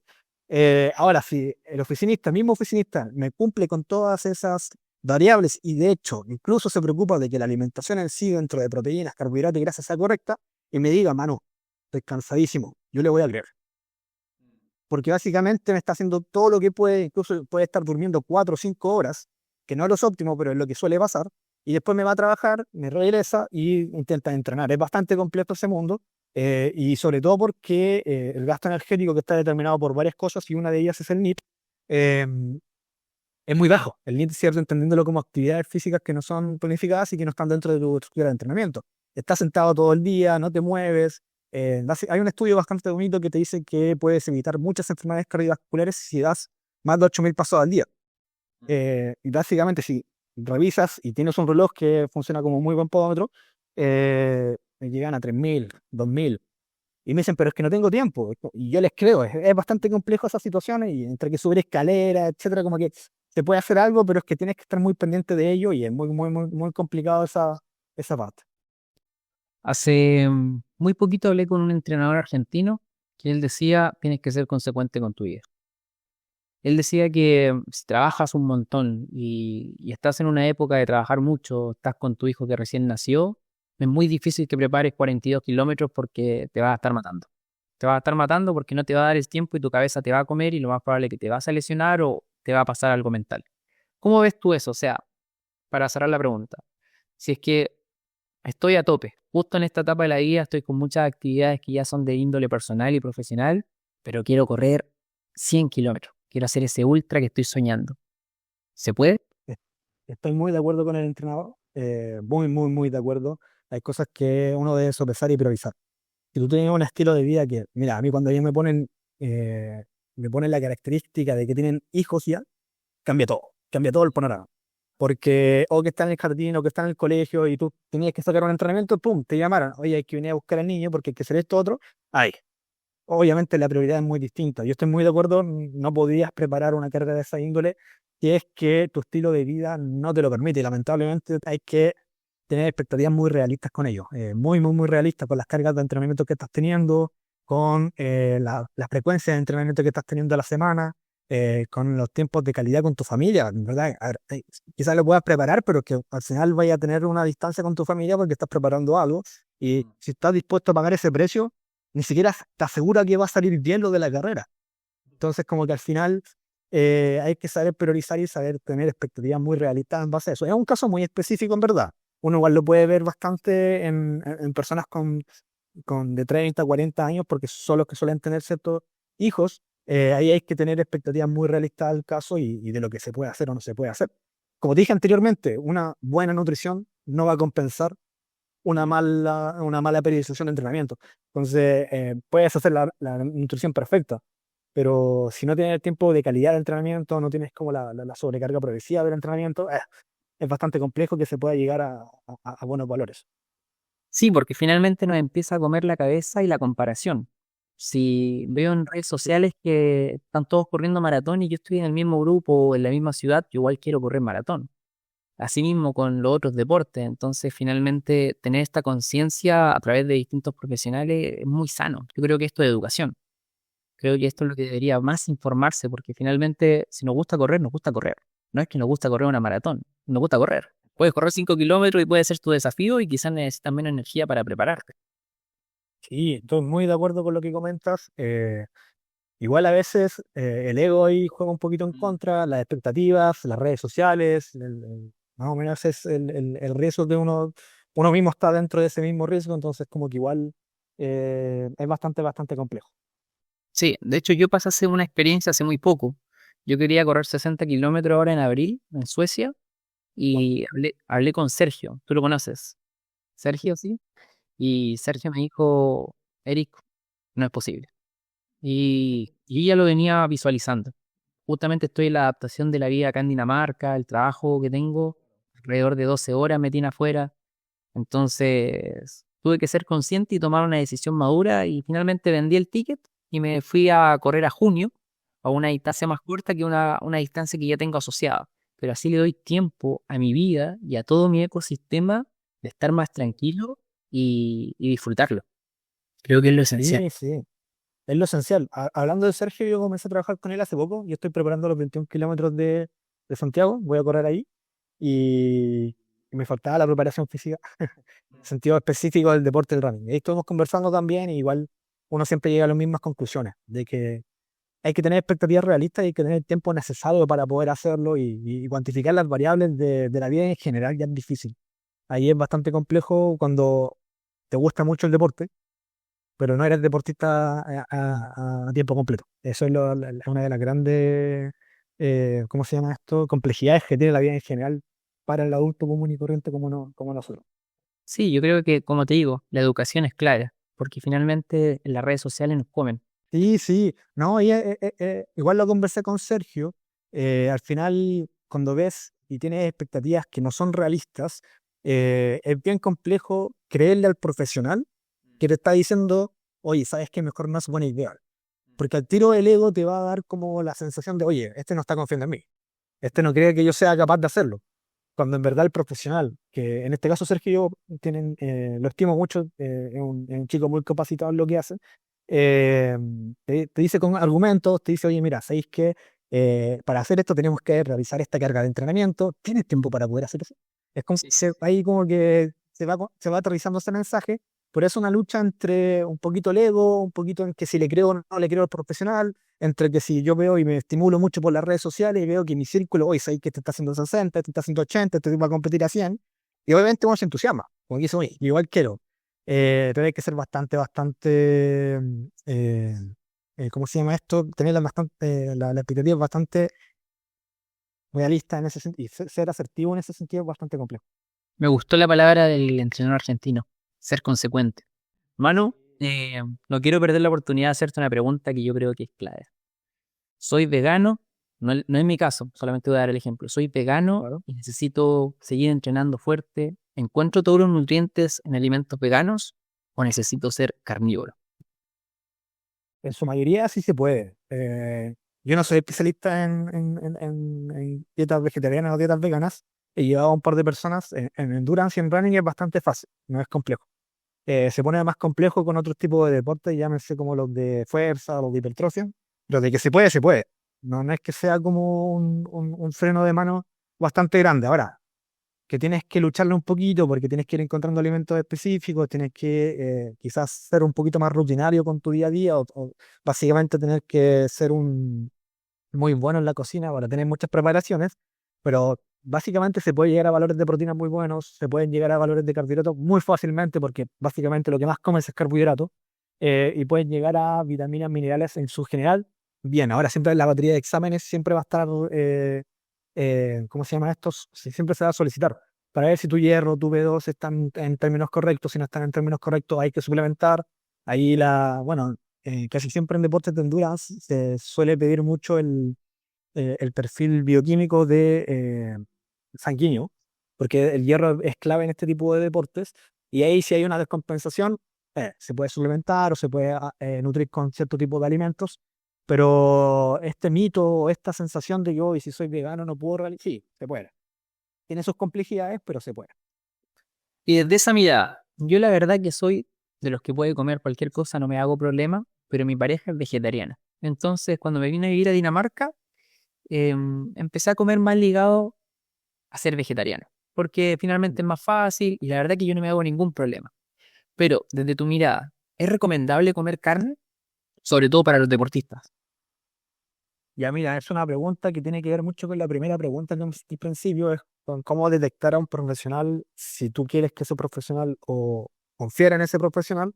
Ahora, si el oficinista, mismo oficinista, me cumple con todas esas variables y de hecho incluso se preocupa de que la alimentación en sí dentro de proteínas, carbohidratos y grasas sea correcta y me diga, Manu, estoy cansadísimo, yo le voy a creer. Porque básicamente me está haciendo todo lo que puede, incluso puede estar durmiendo 4 o 5 horas, que no es lo óptimo, pero es lo que suele pasar, y después me va a trabajar, me regresa y intenta entrenar. Es bastante complejo ese mundo, y sobre todo porque el gasto energético que está determinado por varias cosas, y una de ellas es el NEAT, eh, es muy bajo. El NEAT, ¿cierto? Entendiéndolo como actividades físicas que no son planificadas y que no están dentro de tu estructura de entrenamiento. Estás sentado todo el día, no te mueves. Hay un estudio bastante bonito que te dice que puedes evitar muchas enfermedades cardiovasculares si das más de 8.000 pasos al día. Y básicamente, si revisas y tienes un reloj que funciona como muy buen podómetro, llegan a 3.000, 2.000. Y me dicen, pero es que no tengo tiempo. Y yo les creo, es bastante complejo esas situaciones y entre que subir escaleras, etcétera, como que se puede hacer algo, pero es que tienes que estar muy pendiente de ello y es muy, muy, muy, muy complicado esa parte. Hace muy poquito hablé con un entrenador argentino que él decía, tienes que ser consecuente con tu vida. Él decía que si trabajas un montón y estás en una época de trabajar mucho, estás con tu hijo que recién nació, es muy difícil que prepares 42 kilómetros porque te vas a estar matando. Te vas a estar matando porque no te va a dar el tiempo y tu cabeza te va a comer y lo más probable es que te vas a lesionar o te va a pasar algo mental. ¿Cómo ves tú eso? O sea, para cerrar la pregunta, si es que estoy a tope, justo en esta etapa de la vida estoy con muchas actividades que ya son de índole personal y profesional, pero quiero correr 100 kilómetros, quiero hacer ese ultra que estoy soñando. ¿Se puede? Eh, Estoy muy de acuerdo con el entrenador, muy, muy, muy de acuerdo. Hay cosas que uno debe sopesar y priorizar. Si tú tienes un estilo de vida que, mira, a mí cuando ellos me ponen la característica de que tienen hijos ya, cambia todo el panorama. Porque o que está en el jardín o que está en el colegio y tú tenías que sacar un entrenamiento, pum, te llamaron, oye, hay que venir a buscar al niño porque hay que hacer esto otro, ay, obviamente la prioridad es muy distinta. Yo estoy muy de acuerdo, no podías preparar una carrera de esa índole si es que tu estilo de vida no te lo permite y lamentablemente hay que tener expectativas muy realistas con ello, muy, muy, muy realistas con las cargas de entrenamiento que estás teniendo, con la frecuencia de entrenamiento que estás teniendo a la semana, con los tiempos de calidad con tu familia, ¿verdad? A ver, quizás lo puedas preparar, pero que al final vaya a tener una distancia con tu familia porque estás preparando algo y si estás dispuesto a pagar ese precio, ni siquiera te asegura que va a salir bien lo de la carrera. Entonces, como que al final hay que saber priorizar y saber tener expectativas muy realistas en base a eso. Es un caso muy específico, en verdad. Uno igual lo puede ver bastante en personas con de 30, 40 años, porque son los que suelen tener ciertos hijos. Ahí hay que tener expectativas muy realistas al caso y de lo que se puede hacer o no se puede hacer. Como dije anteriormente, una buena nutrición no va a compensar una mala periodización de entrenamiento. Entonces, puedes hacer la nutrición perfecta, pero si no tienes tiempo de calidad de entrenamiento, no tienes como la sobrecarga progresiva del entrenamiento, es bastante complejo que se pueda llegar a buenos valores. Sí, porque finalmente nos empieza a comer la cabeza y la comparación. Si veo en redes sociales que están todos corriendo maratón y yo estoy en el mismo grupo o en la misma ciudad, yo igual quiero correr maratón. Asimismo con los otros deportes. Entonces, finalmente, tener esta conciencia a través de distintos profesionales es muy sano. Yo creo que esto es educación. Creo que esto es lo que debería más informarse, porque finalmente, si nos gusta correr, nos gusta correr. No es que nos gusta correr una maratón, nos gusta correr. Puedes correr 5 kilómetros y puede ser tu desafío y quizás necesitas menos energía para prepararte. Sí, estoy muy de acuerdo con lo que comentas. Igual a veces el ego ahí juega un poquito en contra, las expectativas, las redes sociales, más o menos es el riesgo de uno mismo está dentro de ese mismo riesgo, entonces como que igual es bastante complejo. Sí, de hecho yo pasé una experiencia hace muy poco. Yo quería correr 60 kilómetros ahora en abril, en Suecia, y hablé con Sergio, tú lo conoces. Sergio, sí. Y Sergio me dijo, Eric, no es posible. Y yo ya lo venía visualizando. Justamente estoy en la adaptación de la vida acá en Dinamarca, el trabajo que tengo, alrededor de 12 horas me tiene afuera. Entonces tuve que ser consciente y tomar una decisión madura y finalmente vendí el ticket y me fui a correr a junio, a una distancia más corta que una distancia que ya tengo asociada. Pero así le doy tiempo a mi vida y a todo mi ecosistema de estar más tranquilo y disfrutarlo. Creo que es lo esencial. Sí, sí, es lo esencial. Hablando de Sergio, yo comencé a trabajar con él hace poco, yo estoy preparando los 21 kilómetros de Santiago, voy a correr ahí y, y me faltaba la preparación física, sentido específico del deporte del running. Ahí estuvimos conversando también, y igual uno siempre llega a las mismas conclusiones, de que hay que tener expectativas realistas y hay que tener el tiempo necesario para poder hacerlo y cuantificar las variables de la vida en general ya es difícil. Ahí es bastante complejo cuando te gusta mucho el deporte, pero no eres deportista a tiempo completo. Eso es una de las grandes, ¿cómo se llama esto? Complejidades que tiene la vida en general para el adulto común y corriente como nosotros. Sí, yo creo que, como te digo, la educación es clara, porque finalmente en las redes sociales nos comen. Sí, sí, no, igual lo conversé con Sergio, al final cuando ves y tienes expectativas que no son realistas, es bien complejo creerle al profesional que te está diciendo, oye, ¿sabes qué? Mejor no es buena idea, porque al tiro del ego te va a dar como la sensación de, oye, este no está confiando en mí, este no cree que yo sea capaz de hacerlo, cuando en verdad el profesional, que en este caso Sergio y yo lo estimo mucho, es un chico muy capacitado en lo que hace, eh, te dice con argumentos, te dice, oye, mira, ¿sabéis que para hacer esto tenemos que realizar esta carga de entrenamiento? ¿Tienes tiempo para poder hacer eso? Es como, Sí, sí. ahí como que se va aterrizando ese mensaje, pero es una lucha entre un poquito el ego, un poquito en que si le creo o no le creo al profesional, entre que si yo veo y me estimulo mucho por las redes sociales y veo que mi círculo, hoy sabéis que te está haciendo 60, te está haciendo 80, te va a competir a 100, y obviamente uno se entusiasma, como que dice, oye, yo igual quiero. Pero hay que ser bastante, ¿cómo se llama esto? Tener la expectativa bastante realista en ese sentido, y ser asertivo en ese sentido es bastante complejo. Me gustó la palabra del entrenador argentino, ser consecuente. Manu, no quiero perder la oportunidad de hacerte una pregunta que yo creo que es clave. Soy vegano, no es mi caso, solamente voy a dar el ejemplo. Soy vegano Claro. y necesito seguir entrenando fuerte. ¿Encuentro todos los nutrientes en alimentos veganos o necesito ser carnívoro? En su mayoría sí se puede. Yo no soy especialista en dietas vegetarianas o dietas veganas. He llevado a un par de personas en endurance y en running, es bastante fácil, no es complejo. Se pone más complejo con otros tipos de deportes, llámense como los de fuerza, los de hipertrofia, pero de que se puede, se puede. No, no es que sea como un freno de mano bastante grande. Ahora, que tienes que lucharlo un poquito porque tienes que ir encontrando alimentos específicos, tienes que quizás ser un poquito más rutinario con tu día a día o básicamente tener que ser muy bueno en la cocina para tener muchas preparaciones, pero básicamente se puede llegar a valores de proteína muy buenos, se pueden llegar a valores de carbohidratos muy fácilmente porque básicamente lo que más comes es carbohidrato, y pueden llegar a vitaminas, minerales en su general. Bien, ahora siempre la batería de exámenes siempre va a estar, ¿cómo se llama esto? Siempre se va a solicitar. para ver si tu hierro, tu B2 están en términos correctos. Si no están en términos correctos, hay que suplementar. Ahí casi siempre en deportes de endurance se suele pedir mucho el perfil bioquímico sanguíneo, porque el hierro es clave en este tipo de deportes, y ahí si hay una descompensación, se puede suplementar o se puede nutrir con cierto tipo de alimentos, pero este mito o esta sensación de que hoy si soy vegano no puedo realizar, sí, se puede. Tiene sus complejidades, pero se puede. Y desde esa mirada, yo la verdad que soy de los que puede comer cualquier cosa, no me hago problema, pero mi pareja es vegetariana. Entonces, cuando me vine a vivir a Dinamarca, empecé a comer más ligado a ser vegetariano, porque finalmente es más fácil y la verdad que yo no me hago ningún problema. Pero desde tu mirada, ¿es recomendable comer carne? Sobre todo para los deportistas. Ya mira, es una pregunta que tiene que ver mucho con la primera pregunta que me hiciste al principio, es con cómo detectar a un profesional si tú quieres que ese profesional o confiera en ese profesional,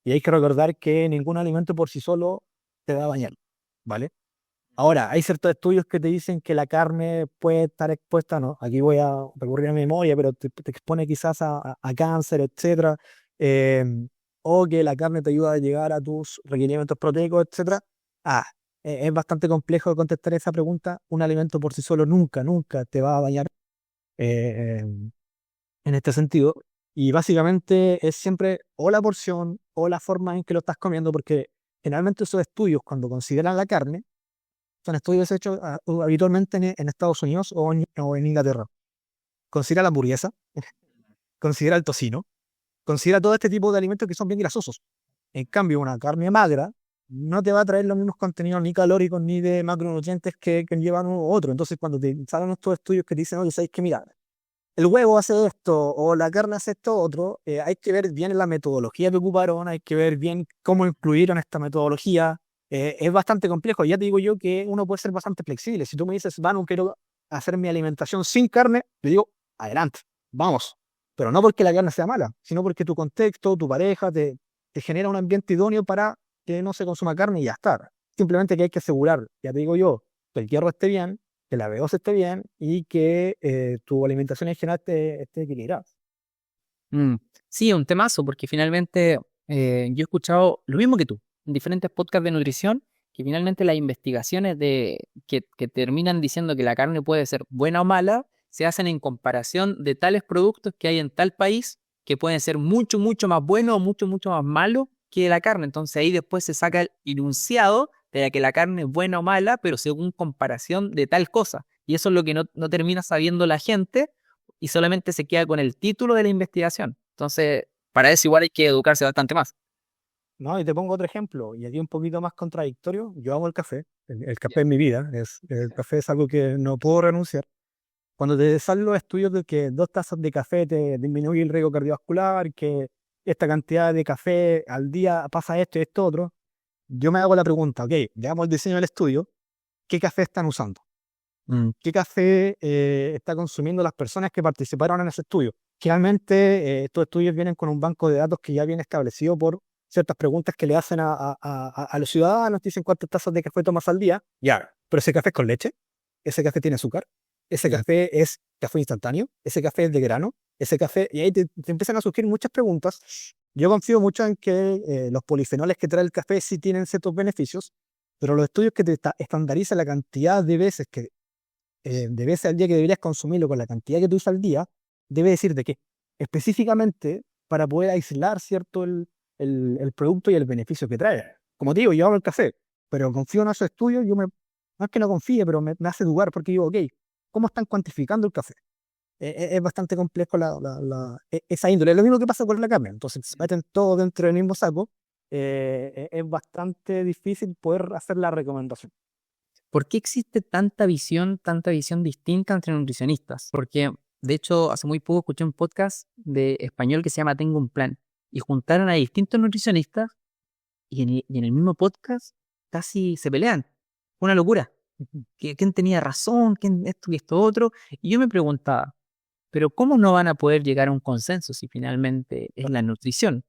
y hay que recordar que ningún alimento por sí solo te va a dañar, ¿vale? Ahora, hay ciertos estudios que te dicen que la carne puede estar expuesta, ¿no? Aquí voy a recurrir a mi memoria, pero te expone quizás a cáncer, etcétera, eh, o que la carne te ayuda a llegar a tus requerimientos proteicos, etcétera. Ah, es bastante complejo de contestar esa pregunta. Un alimento por sí solo nunca te va a dañar eh, en este sentido. Y básicamente es siempre o la porción o la forma en que lo estás comiendo, porque generalmente esos estudios, cuando consideran la carne, son estudios hechos habitualmente en Estados Unidos o en Inglaterra. Considera la hamburguesa, considera el tocino, considera todo este tipo de alimentos que son bien grasosos. En cambio, una carne magra no te va a traer los mismos contenidos ni calóricos ni de macronutrientes que llevan uno u otro. Entonces, cuando te salen estos estudios que te dicen, oye, ¿sabes qué? Mira, el huevo hace esto o la carne hace esto otro, hay que ver bien la metodología que ocuparon, hay que ver bien cómo incluyeron esta metodología. Es bastante complejo. Ya te digo yo que uno puede ser bastante flexible. Si tú me dices, Manu, quiero hacer mi alimentación sin carne, te digo, adelante, vamos. Pero no porque la carne sea mala, sino porque tu contexto, tu pareja, te genera un ambiente idóneo para que no se consuma carne y ya está. Simplemente que hay que asegurar, ya te digo yo, que el hierro esté bien, que la B12 esté bien y que tu alimentación en general esté equilibrada. Mm, Sí, es un temazo, porque finalmente yo he escuchado lo mismo que tú, en diferentes podcasts de nutrición, que finalmente las investigaciones que terminan diciendo que la carne puede ser buena o mala, se hacen en comparación de tales productos que hay en tal país que pueden ser mucho más buenos o mucho más malos que la carne. Entonces ahí después se saca el enunciado de que la carne es buena o mala, pero según comparación de tal cosa. Y eso es lo que no termina sabiendo la gente y solamente se queda con el título de la investigación. Entonces, para eso igual hay que educarse bastante más. ¿No? Y te pongo otro ejemplo, y aquí un poquito más contradictorio. Yo amo el café, el café Ya. es mi vida, el café es algo que no puedo renunciar. Cuando te salen los estudios de que 2 tazas de café te disminuye el riesgo cardiovascular, que esta cantidad de café al día pasa esto y esto otro, yo me hago la pregunta, ok, veamos el diseño del estudio, ¿qué café están usando? Mm, ¿Qué café está consumiendo las personas que participaron en ese estudio? Generalmente estos estudios vienen con un banco de datos que ya viene establecido por ciertas preguntas que le hacen a los ciudadanos, dicen cuántas tazas de café tomas al día, ya, pero ese café es con leche, ese café tiene azúcar, ese ya. café es café instantáneo, ese café es de grano, ese café, y ahí te empiezan a surgir muchas preguntas. Yo confío mucho en que los polifenoles que trae el café sí tienen ciertos beneficios, pero los estudios que te estandarizan la cantidad de veces al día que deberías consumirlo con la cantidad que tú usas al día, debe decirte que específicamente para poder aislar, ¿cierto?, el producto y el beneficio que trae. Como te digo, yo amo el café, pero confío en esos estudios, no es que no confíe, pero me hace dudar porque digo, ok, ¿cómo están cuantificando el café? Es bastante complejo esa índole. Es lo mismo que pasa con la carne. Entonces, se meten todo dentro del mismo saco. Es bastante difícil poder hacer la recomendación. ¿Por qué existe tanta visión distinta entre nutricionistas? Porque, de hecho, hace muy poco escuché un podcast de español que se llama Tengo un plan y juntaron a distintos nutricionistas y en el mismo podcast casi se pelean. Fue una locura. ¿Quién tenía razón? ¿Quién esto y esto otro? Y yo me preguntaba, ¿pero cómo no van a poder llegar a un consenso si finalmente es la nutrición?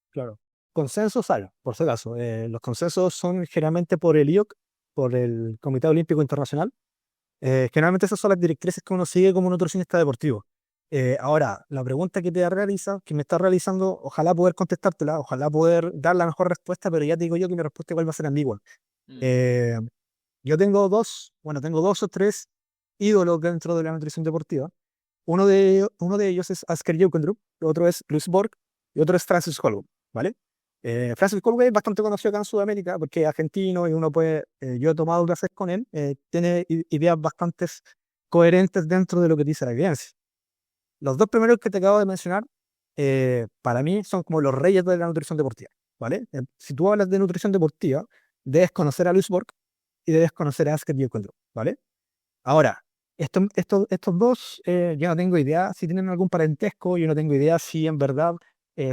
Claro. Consensos hay, por si acaso. Los consensos son generalmente por el IOC, por el Comité Olímpico Internacional. Generalmente esas son las directrices que uno sigue como nutricionista deportivo. Ahora, la pregunta que me está realizando, ojalá poder contestártela, ojalá poder dar la mejor respuesta, pero ya te digo yo que mi respuesta igual va a ser ambigua. Eh, yo tengo dos o tres ídolos dentro de la nutrición deportiva. Uno de ellos es Asker Jokendrup, otro es Luis Borg y otro es Francis Holway, ¿vale? Francis Holway es bastante conocido acá en Sudamérica porque es argentino y uno puede, yo he tomado clases con él, tiene ideas bastante coherentes dentro de lo que dice la evidencia. Los dos primeros que te acabo de mencionar, para mí son como los reyes de la nutrición deportiva, ¿vale? Si tú hablas de nutrición deportiva, debes conocer a Luis Borg y debes conocer a Asker Jokendrup, ¿vale? Ahora, estos dos, yo no tengo idea si tienen algún parentesco, yo no tengo idea si en verdad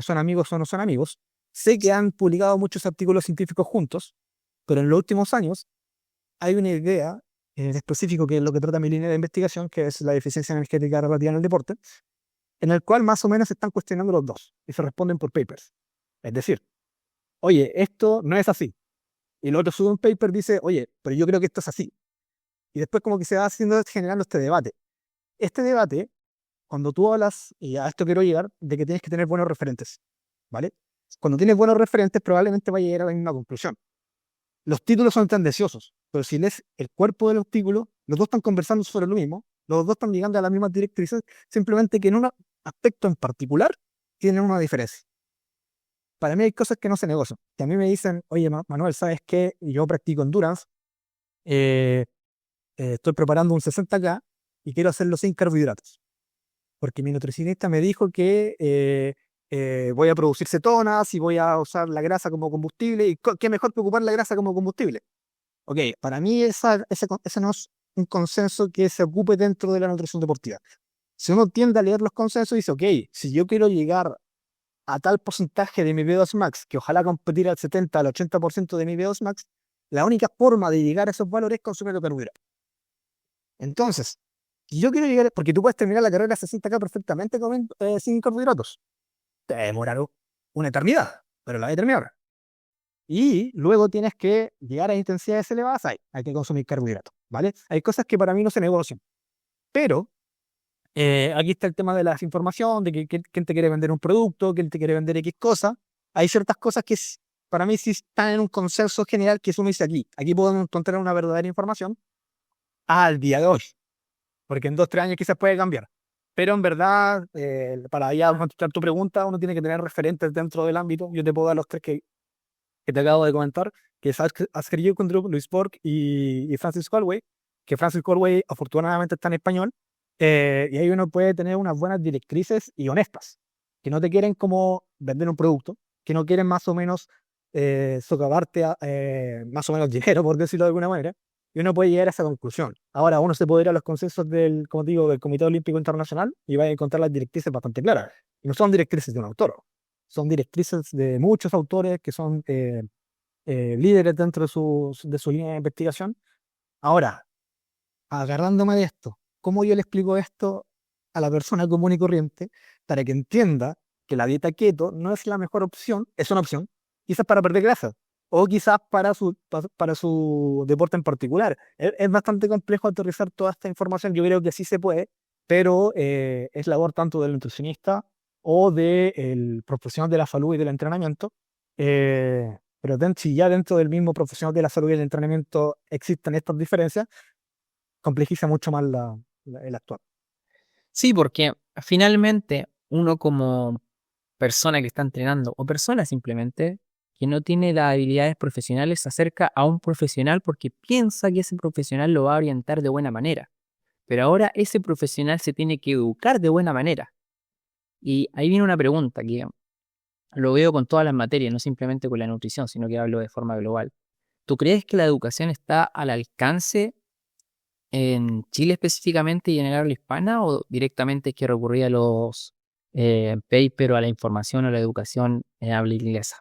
son amigos o no son amigos. Sé que han publicado muchos artículos científicos juntos, pero en los últimos años hay una idea en específico que es lo que trata mi línea de investigación, que es la deficiencia energética relativa en el deporte, en el cual más o menos se están cuestionando los dos y se responden por papers. Es decir, oye, esto no es así. Y el otro sube un paper y dice, oye, pero yo creo que esto es así. Y después como que se va generando este debate. Este debate, cuando tú hablas, y a esto quiero llegar, de que tienes que tener buenos referentes, ¿vale? Cuando tienes buenos referentes probablemente vaya a llegar a la misma conclusión. Los títulos son tendenciosos, pero si lees el cuerpo de los títulos, los dos están conversando sobre lo mismo, los dos están llegando a las mismas directrices, simplemente que en un aspecto en particular tienen una diferencia. Para mí hay cosas que no se negocian. Que a mí me dicen, oye, Manuel, ¿sabes qué? Yo practico endurance, eh, estoy preparando un 60K y quiero hacerlo sin carbohidratos. Porque mi nutricionista me dijo que voy a producir cetonas y voy a usar la grasa como combustible. ¿Y qué mejor que ocupar la grasa como combustible? Ok, para mí ese no es un consenso que se ocupe dentro de la nutrición deportiva. Si uno tiende a leer los consensos, dice, ok, si yo quiero llegar a tal porcentaje de mi VO2 max, que ojalá competir al 70, al 80% de mi VO2 max, la única forma de llegar a esos valores es consumiendo carbohidratos. Entonces, si yo quiero llegar, porque tú puedes terminar la carrera 60K perfectamente sin carbohidratos. Te va a demorar una eternidad, pero la vas a terminar. Y luego tienes que llegar a intensidades elevadas, hay que consumir carbohidratos, ¿vale? Hay cosas que para mí no se negocian. Pero aquí está el tema de la desinformación, de quién te quiere vender un producto, quién te quiere vender X cosa. Hay ciertas cosas que para mí sí están en un consenso general que uno dice aquí podemos encontrar una verdadera información al día de hoy, porque en 2, 3 años quizás puede cambiar. Pero en verdad, para ya contestar tu pregunta, uno tiene que tener referentes dentro del ámbito. Yo te puedo dar los tres que te acabo de comentar, que es Asker Jokendrup, Luis Borg y Francis Holway, que Francis Holway afortunadamente está en español, y ahí uno puede tener unas buenas directrices y honestas, que no te quieren como vender un producto, que no quieren más o menos socavarte más o menos dinero, por decirlo de alguna manera, y uno puede llegar a esa conclusión. Ahora, uno se puede ir a los consensos como te digo, del Comité Olímpico Internacional y va a encontrar las directrices bastante claras. Y no son directrices de un autor, son directrices de muchos autores que son líderes dentro de su línea de investigación. Ahora, agarrándome de esto, ¿cómo yo le explico esto a la persona común y corriente para que entienda que la dieta keto no es la mejor opción? Es una opción, quizás para perder grasa, o quizás para su deporte en particular. Es bastante complejo aterrizar toda esta información, yo creo que sí se puede, pero es labor tanto del nutricionista o del profesional de la salud y del entrenamiento. Pero si ya dentro del mismo profesional de la salud y del entrenamiento existen estas diferencias, complejiza mucho más el actuar. Sí, porque finalmente uno como persona que está entrenando o persona simplemente que no tiene las habilidades profesionales se acerca a un profesional porque piensa que ese profesional lo va a orientar de buena manera. Pero ahora ese profesional se tiene que educar de buena manera. Y ahí viene una pregunta que lo veo con todas las materias, no simplemente con la nutrición, sino que hablo de forma global. ¿Tú crees que la educación está al alcance en Chile específicamente y en el habla hispana o directamente hay que recurrir a los papers o a la información o a la educación en habla inglesa?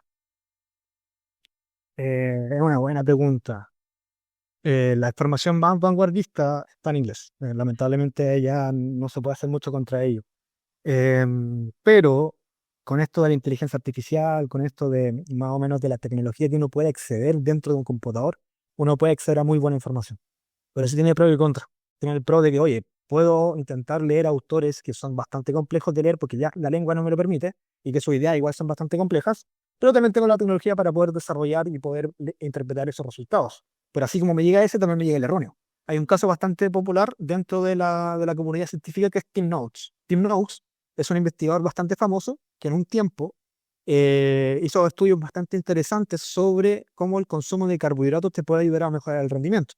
Es una buena pregunta. La información más vanguardista está en inglés. Lamentablemente ya no se puede hacer mucho contra ello. Pero con esto de la inteligencia artificial, con esto de más o menos de la tecnología que uno puede acceder dentro de un computador, uno puede acceder a muy buena información. Pero eso tiene pro y contra. Tiene el pro de que, oye, puedo intentar leer autores que son bastante complejos de leer porque ya la lengua no me lo permite y que sus ideas igual son bastante complejas, pero también tengo la tecnología para poder desarrollar y poder interpretar esos resultados. Pero así como me llega ese, también me llega el erróneo. Hay un caso bastante popular dentro de la comunidad científica que es Tim Noakes. Tim Noakes es un investigador bastante famoso que en un tiempo hizo estudios bastante interesantes sobre cómo el consumo de carbohidratos te puede ayudar a mejorar el rendimiento.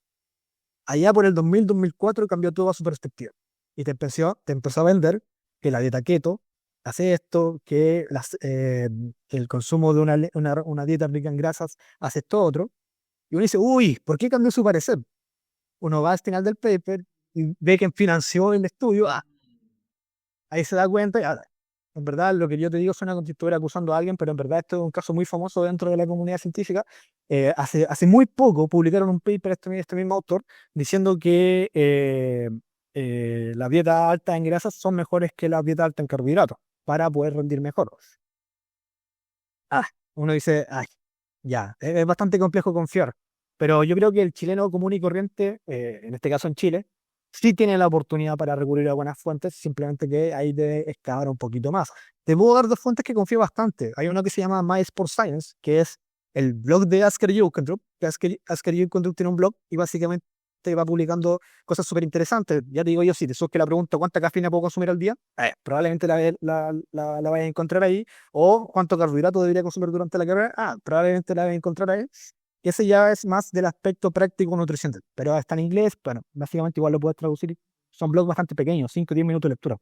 Allá por el 2000-2004 cambió toda su perspectiva y te empezó a vender que la dieta keto hace esto, que el consumo de una dieta rica en grasas hace esto otro. Y uno dice, uy, ¿por qué cambió su parecer? Uno va al final del paper y ve quién financió el estudio. Ahí se da cuenta. En verdad, lo que yo te digo suena como si estuviera acusando a alguien, pero en verdad esto es un caso muy famoso dentro de la comunidad científica. Hace muy poco publicaron un paper este mismo autor diciendo que las dietas altas en grasas son mejores que las dietas altas en carbohidratos para poder rendir mejor. Ah, uno dice, ay, ya, es bastante complejo confiar, pero yo creo que el chileno común y corriente, en este caso en Chile, sí tiene la oportunidad para recurrir a buenas fuentes, simplemente que hay de excavar un poquito más. Te puedo dar dos fuentes que confío bastante. Hay uno que se llama My Sport Science, que es el blog de Asker Jukendrup, que Asker Jukendrup tiene un blog y básicamente va publicando cosas súper interesantes. Ya te digo yo, si te surge la pregunta ¿cuánta cafeína puedo consumir al día? Probablemente la vayas a encontrar ahí. O ¿cuánto carbohidrato debería consumir durante la carrera? Probablemente la vayas a encontrar ahí. Y ese ya es más del aspecto práctico nutricional. Pero está en inglés, bueno, básicamente igual lo puedes traducir. Son blogs bastante pequeños, 5 o 10 minutos de lectura.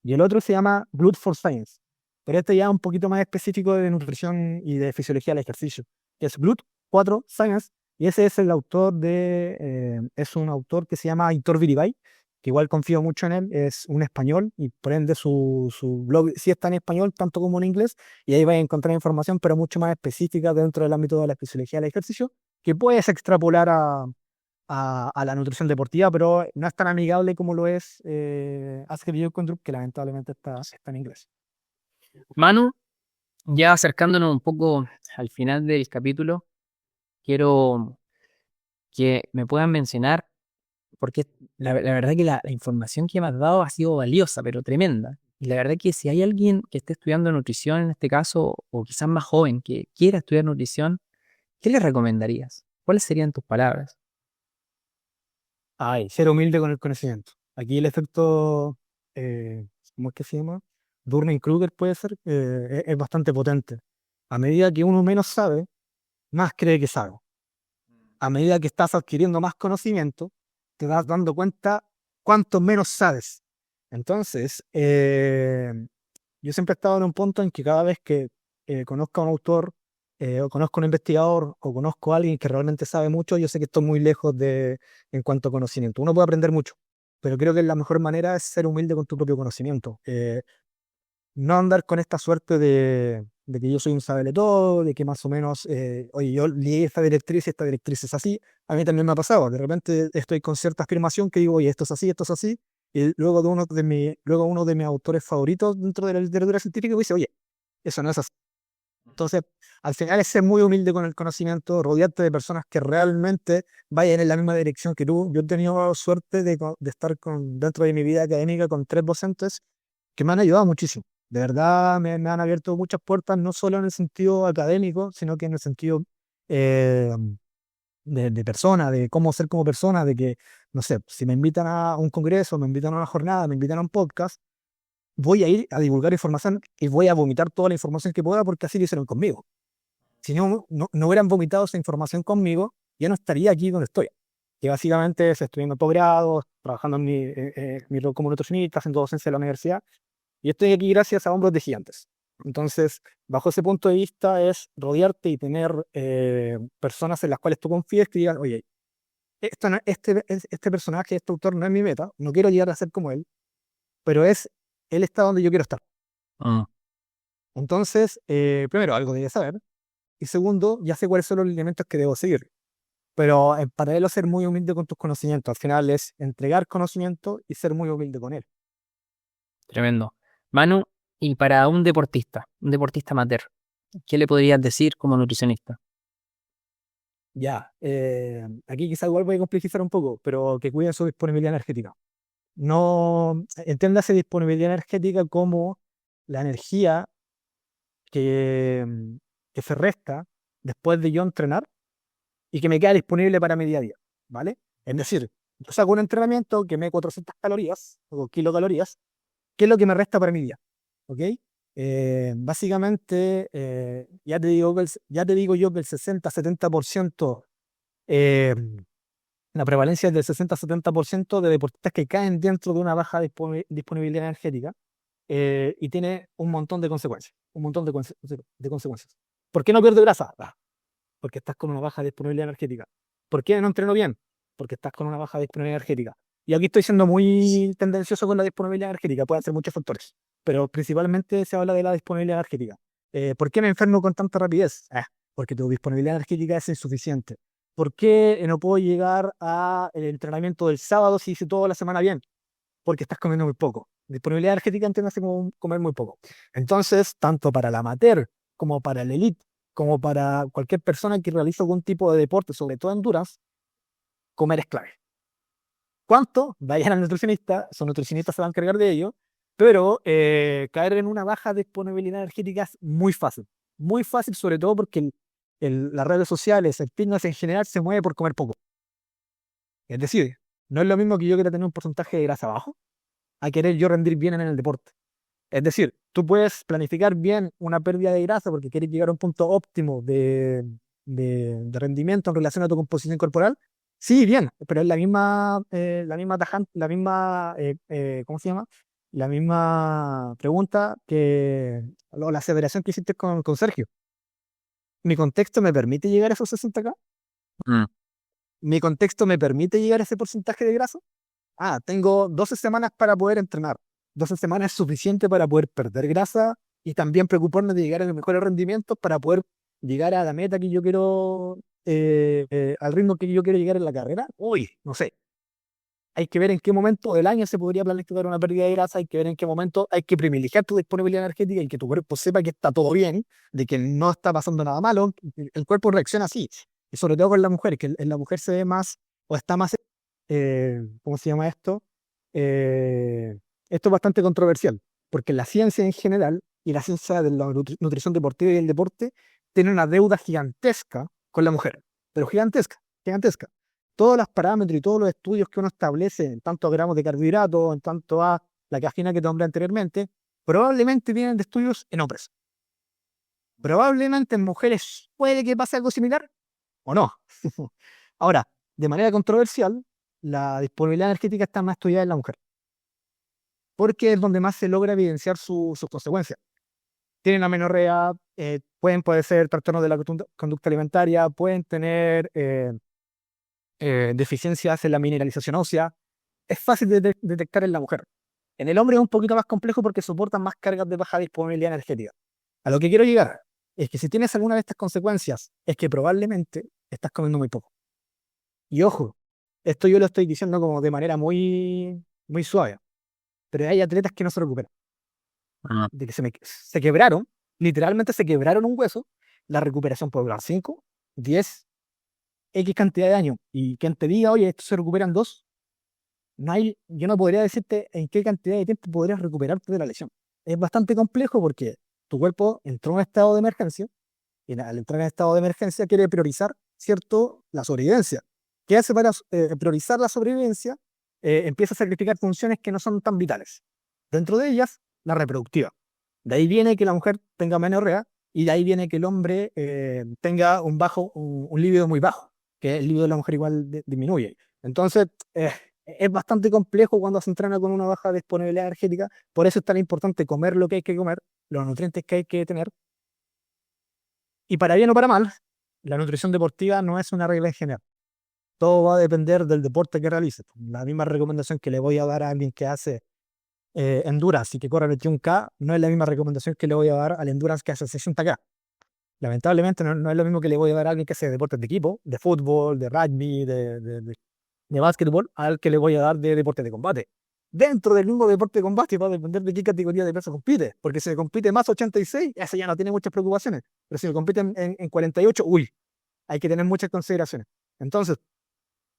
Y el otro se llama Blood for Science. Pero este ya es un poquito más específico de nutrición y de fisiología del ejercicio. Que es Blood 4 Science. Y ese es el autor es un autor que se llama Aitor Viribay, que igual confío mucho en él, es un español y por ende su blog sí está en español tanto como en inglés y ahí vais a encontrar información pero mucho más específica dentro del ámbito de la fisiología del ejercicio que puedes extrapolar a la nutrición deportiva, pero no es tan amigable como lo es Asker Jukendrup, que lamentablemente está en inglés. Manu, ya acercándonos un poco al final del capítulo, quiero que me puedan mencionar, porque la verdad que la información que me has dado ha sido valiosa, pero tremenda. Y la verdad que si hay alguien que esté estudiando nutrición en este caso, o quizás más joven que quiera estudiar nutrición, ¿qué le recomendarías? ¿Cuáles serían tus palabras? Ser humilde con el conocimiento. Aquí el efecto, ¿cómo es que se llama? Dunning-Kruger puede ser, es bastante potente. A medida que uno menos sabe, más cree que sabe. A medida que estás adquiriendo más conocimiento, te vas dando cuenta cuánto menos sabes. Entonces, yo siempre he estado en un punto en que cada vez que conozco a un autor, o conozco a un investigador, o conozco a alguien que realmente sabe mucho, yo sé que estoy muy lejos en cuanto a conocimiento. Uno puede aprender mucho, pero creo que la mejor manera es ser humilde con tu propio conocimiento. No andar con esta suerte de que yo soy un todo, de que más o menos, oye, yo leí esta directriz es así. A mí también me ha pasado. De repente estoy con cierta afirmación que digo, oye, esto es así. Y luego uno de mis autores favoritos dentro de la literatura científica dice, oye, eso no es así. Entonces, al final es ser muy humilde con el conocimiento, rodearte de personas que realmente vayan en la misma dirección que tú. Yo he tenido suerte de estar dentro de mi vida académica con 3 docentes que me han ayudado muchísimo. De verdad me han abierto muchas puertas, no solo en el sentido académico, sino que en el sentido eh, de persona, de cómo ser como persona, de que, no sé, si me invitan a un congreso, me invitan a una jornada, me invitan a un podcast, voy a ir a divulgar información y voy a vomitar toda la información que pueda porque así lo hicieron conmigo. Si no hubieran vomitado esa información conmigo, ya no estaría aquí donde estoy. Que básicamente es estudiando posgrado, trabajando en mi rol como nutricionista, haciendo docencia en la universidad. Y estoy aquí gracias a hombros de gigantes. Entonces, bajo ese punto de vista es rodearte y tener personas en las cuales tú confíes que digan, oye, este personaje, este autor no es mi meta, no quiero llegar a ser como él, pero él está donde yo quiero estar. Ah, Entonces, primero, algo debes saber, y segundo, ya sé cuáles son los lineamientos que debo seguir. Pero en paralelo, ser muy humilde con tus conocimientos. Al final es entregar conocimiento y ser muy humilde con él. tremendo. Manu, y para un deportista amateur, ¿qué le podrías decir como nutricionista? Ya, aquí quizá igual voy a complejizar un poco, pero que cuiden su disponibilidad energética. No, entiéndase disponibilidad energética como la energía que, que se resta después de yo entrenar y que me queda disponible para mi día a día, ¿vale? Es decir, yo saco un entrenamiento, quemé 400 calorías o kilocalorías, ¿qué es lo que me resta para mi día? ¿Ok? Básicamente, ya te digo yo que el 60-70%, eh, la prevalencia es del 60-70% de deportistas que caen dentro de una baja disponibilidad energética, y tiene un montón de consecuencias, un montón de consecuencias. ¿Por qué no pierdo grasa? Porque estás con una baja disponibilidad energética. ¿Por qué no entreno bien? Porque estás con una baja disponibilidad energética. Y aquí estoy siendo muy tendencioso con la disponibilidad energética, pueden ser muchos factores, pero principalmente se habla de la disponibilidad energética. ¿Por qué me enfermo con tanta rapidez? Porque tu disponibilidad energética es insuficiente. ¿Por qué no puedo llegar al entrenamiento del sábado si hice toda la semana bien? Porque estás comiendo muy poco. Disponibilidad energética entiende como comer muy poco. Entonces, tanto para el amateur como para el elite, como para cualquier persona que realiza algún tipo de deporte, sobre todo endurance, comer es clave. ¿Cuánto? Vayan al nutricionista, su nutricionista se va a encargar de ello, pero caer en una baja disponibilidad energética es muy fácil, sobre todo porque las redes sociales, el fitness en general se mueve por comer poco. Es decir, no es lo mismo que yo quiera tener un porcentaje de grasa bajo a querer yo rendir bien en el deporte. Es decir, tú puedes planificar bien una pérdida de grasa porque quieres llegar a un punto óptimo de rendimiento en relación a tu composición corporal. Sí, bien, pero es ¿cómo se llama? La misma pregunta o la aseveración que hiciste con Sergio. ¿Mi contexto me permite llegar a esos 60K? Mm. ¿Mi contexto me permite llegar a ese porcentaje de grasa? Tengo 12 semanas para poder entrenar. 12 semanas es suficiente para poder perder grasa y también preocuparme de llegar a los mejores rendimientos para poder llegar a la meta que yo quiero, al ritmo que yo quiero llegar en la carrera. Uy, no sé. Hay que ver en qué momento del año se podría planificar una pérdida de grasa, hay que ver en qué momento hay que privilegiar tu disponibilidad energética y que tu cuerpo sepa que está todo bien, de que no está pasando nada malo. El cuerpo reacciona así, y sobre todo con la mujer, que en la mujer se ve más o está más, ¿cómo se llama esto? Esto es bastante controversial, porque la ciencia en general y la ciencia de la nutrición deportiva y el deporte tiene una deuda gigantesca con la mujer, pero gigantesca, gigantesca. Todos los parámetros y todos los estudios que uno establece en tanto a gramos de carbohidratos, en tanto a la cafeína que te nombré anteriormente, probablemente vienen de estudios en hombres. Probablemente en mujeres puede que pase algo similar o no. Ahora, de manera controversial, la disponibilidad energética está más estudiada en la mujer, porque es donde más se logra evidenciar sus consecuencias. Tienen amenorrea, pueden padecer trastornos de la conducta alimentaria, pueden tener deficiencias en la mineralización ósea. Es fácil de detectar en la mujer. En el hombre es un poquito más complejo porque soportan más cargas de baja disponibilidad energética. A lo que quiero llegar es que si tienes alguna de estas consecuencias, es que probablemente estás comiendo muy poco. Y ojo, esto yo lo estoy diciendo como de manera muy, muy suave, pero hay atletas que no se recuperan. Ah. De que se quebraron, literalmente se quebraron un hueso, la recuperación puede durar 5, 10, X cantidad de años. Y quien te diga, oye, esto se recuperan 2, yo no podría decirte en qué cantidad de tiempo podrías recuperarte de la lesión. Es bastante complejo porque tu cuerpo entró en estado de emergencia y al entrar en estado de emergencia quiere priorizar, ¿cierto?, la sobrevivencia. ¿Qué hace para priorizar la sobrevivencia? Empieza a sacrificar funciones que no son tan vitales. Dentro de ellas, la reproductiva. De ahí viene que la mujer tenga amenorrea y de ahí viene que el hombre tenga un libido muy bajo, que el libido de la mujer igual disminuye. Entonces, es bastante complejo cuando se entrena con una baja disponibilidad energética, por eso es tan importante comer lo que hay que comer, los nutrientes que hay que tener. Y para bien o para mal, la nutrición deportiva no es una regla en general. Todo va a depender del deporte que realices. La misma recomendación que le voy a dar a alguien que hace endurance y que corre 21K no es la misma recomendación que le voy a dar al endurance que hace 60K. Lamentablemente no es lo mismo que le voy a dar a alguien que hace deportes de equipo, de fútbol, de rugby, de básquetbol, al que le voy a dar de deporte de combate. Dentro del mismo deporte de combate va a depender de qué categoría de peso compite, porque si compite más 86, ese ya no tiene muchas preocupaciones, pero si compite en 48, uy, hay que tener muchas consideraciones. Entonces,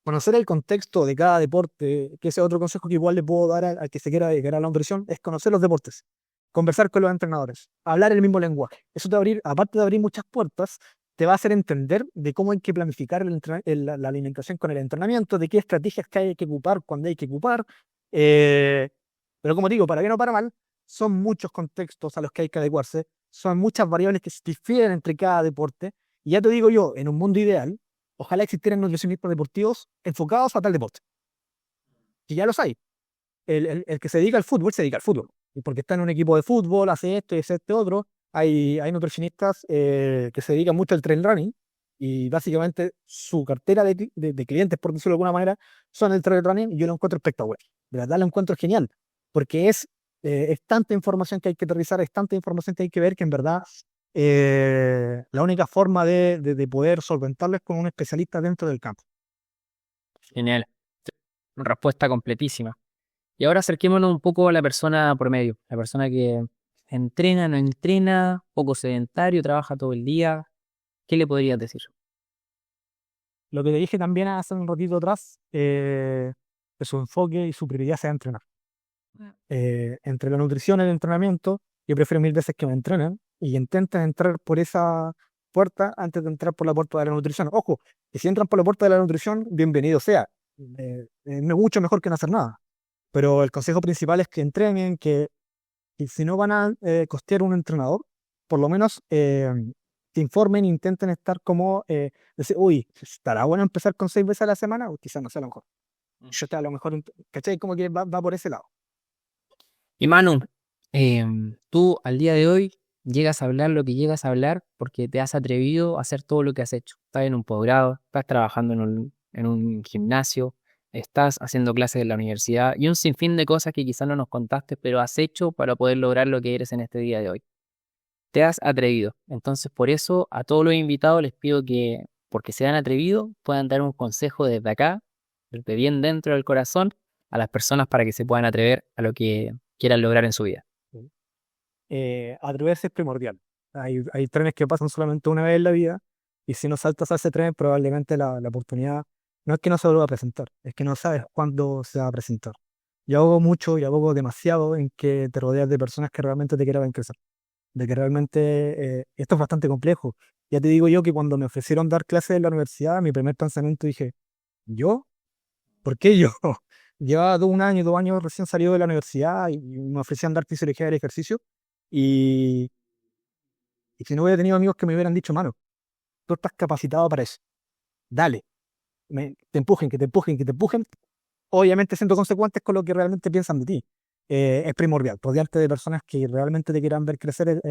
Conocer el contexto de cada deporte, que ese es otro consejo que igual le puedo dar al que se quiera dedicar a la nutrición, es conocer los deportes, conversar con los entrenadores, hablar el mismo lenguaje. Eso te va a abrir, aparte de abrir muchas puertas, te va a hacer entender de cómo hay que planificar la alimentación con el entrenamiento, de qué estrategias que hay que ocupar, cuándo hay que ocupar. Pero como digo, para bien o para mal, son muchos contextos a los que hay que adecuarse, son muchas variables que se difieren entre cada deporte. Y ya te digo yo, en un mundo ideal, ojalá existieran nutricionistas deportivos enfocados a tal deporte. Y ya los hay. El que se dedica al fútbol, se dedica al fútbol. Y porque está en un equipo de fútbol, hace esto y hace este otro. Hay nutricionistas que se dedican mucho al trail running y básicamente su cartera de clientes, por decirlo de alguna manera, son el trail running y yo lo encuentro espectacular. De verdad lo encuentro genial, porque es tanta información que hay que aterrizar, es tanta información que hay que ver que en verdad la única forma de poder solventarlo es con un especialista dentro del campo. Genial. Respuesta completísima. Y ahora acerquémonos un poco a la persona promedio, la persona que entrena, no entrena, poco sedentario, trabaja todo el día. ¿Qué le podrías decir? Lo que te dije también hace un ratito atrás, que su enfoque y su prioridad sea entrenar. Entre la nutrición y el entrenamiento, yo prefiero 1000 veces que me entrenen y intenten entrar por esa puerta antes de entrar por la puerta de la nutrición. Ojo, que si entran por la puerta de la nutrición, bienvenido sea. Mucho mejor que no hacer nada. Pero el consejo principal es que entrenen, que si no van a costear un entrenador, por lo menos se informen e intenten estar como, decir, uy, ¿estará bueno empezar con 6 veces a la semana? O quizás no sea lo mejor. Yo a lo mejor, ¿cachai? Como que va por ese lado. Y Manu, tú al día de hoy llegas a hablar lo que llegas a hablar porque te has atrevido a hacer todo lo que has hecho. Estás en un posgrado, estás trabajando en un gimnasio, estás haciendo clases en la universidad y un sinfín de cosas que quizás no nos contaste, pero has hecho para poder lograr lo que eres en este día de hoy. Te has atrevido. Entonces, por eso a todos los invitados les pido que, porque se han atrevido, puedan dar un consejo desde acá, desde bien dentro del corazón, a las personas para que se puedan atrever a lo que quieran lograr en su vida. Atreverse es primordial. Hay trenes que pasan solamente una vez en la vida y si no saltas a ese tren, probablemente la oportunidad no es que no se vuelva a presentar, es que no sabes cuándo se va a presentar. Yo hago mucho y hago demasiado en que te rodeas de personas que realmente te quieran crecer, de que realmente esto es bastante complejo. Ya te digo yo que cuando me ofrecieron dar clases en la universidad, mi primer pensamiento dije, ¿yo? ¿Por qué yo? Llevaba 2 años recién salido de la universidad y me ofrecían dar fisiología del ejercicio y si no hubiera tenido amigos que me hubieran dicho, mano, tú estás capacitado para eso, dale, te empujen, que te empujen, que te empujen, obviamente siendo consecuentes con lo que realmente piensan de ti. Es primordial, rodearte de personas que realmente te quieran ver crecer,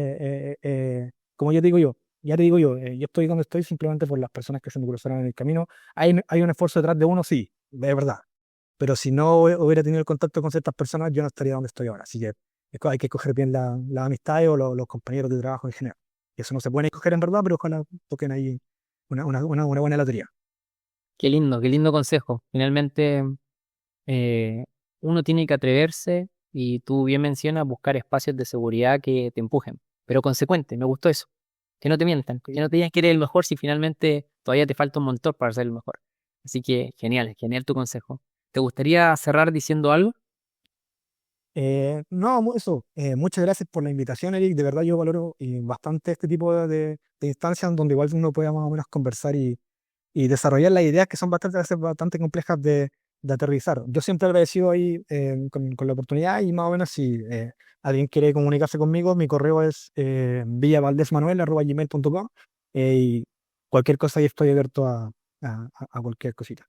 como yo digo yo, ya te digo yo, yo estoy donde estoy simplemente por las personas que se me cruzaron en el camino. Hay un esfuerzo detrás de uno, sí, es verdad, pero si no hubiera tenido el contacto con ciertas personas, yo no estaría donde estoy ahora. Así que hay que escoger bien las amistades o los compañeros de trabajo en general. Y eso no se puede escoger en verdad, pero ojalá toquen ahí una buena lotería. Qué lindo consejo. Finalmente, uno tiene que atreverse y tú bien mencionas buscar espacios de seguridad que te empujen, pero consecuente, me gustó eso. Que no te mientan, que no te digan que eres el mejor si finalmente todavía te falta un montón para ser el mejor. Así que genial tu consejo. ¿Te gustaría cerrar diciendo algo? No, eso. Muchas gracias por la invitación, Eric. De verdad yo valoro bastante este tipo de instancias donde igual uno pueda más o menos conversar y desarrollar las ideas que son a veces bastante complejas de aterrizar. Yo siempre agradecido ahí con la oportunidad y más o menos si alguien quiere comunicarse conmigo, mi correo es villavaldesmanuel@gmail.com y cualquier cosa ahí estoy abierto a cualquier cosita.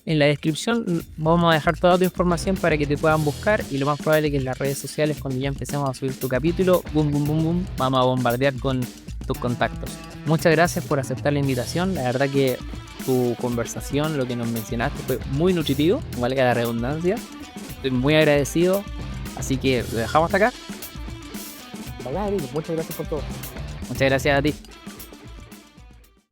En la descripción vamos a dejar toda tu información para que te puedan buscar y lo más probable es que en las redes sociales cuando ya empecemos a subir tu capítulo, boom, boom, boom, boom, vamos a bombardear con tus contactos. Muchas gracias por aceptar la invitación, la verdad que tu conversación, lo que nos mencionaste fue muy nutritivo, valga la redundancia, estoy muy agradecido, así que lo dejamos hasta acá. Bacán, Eric. Muchas gracias por todo. Muchas gracias a ti.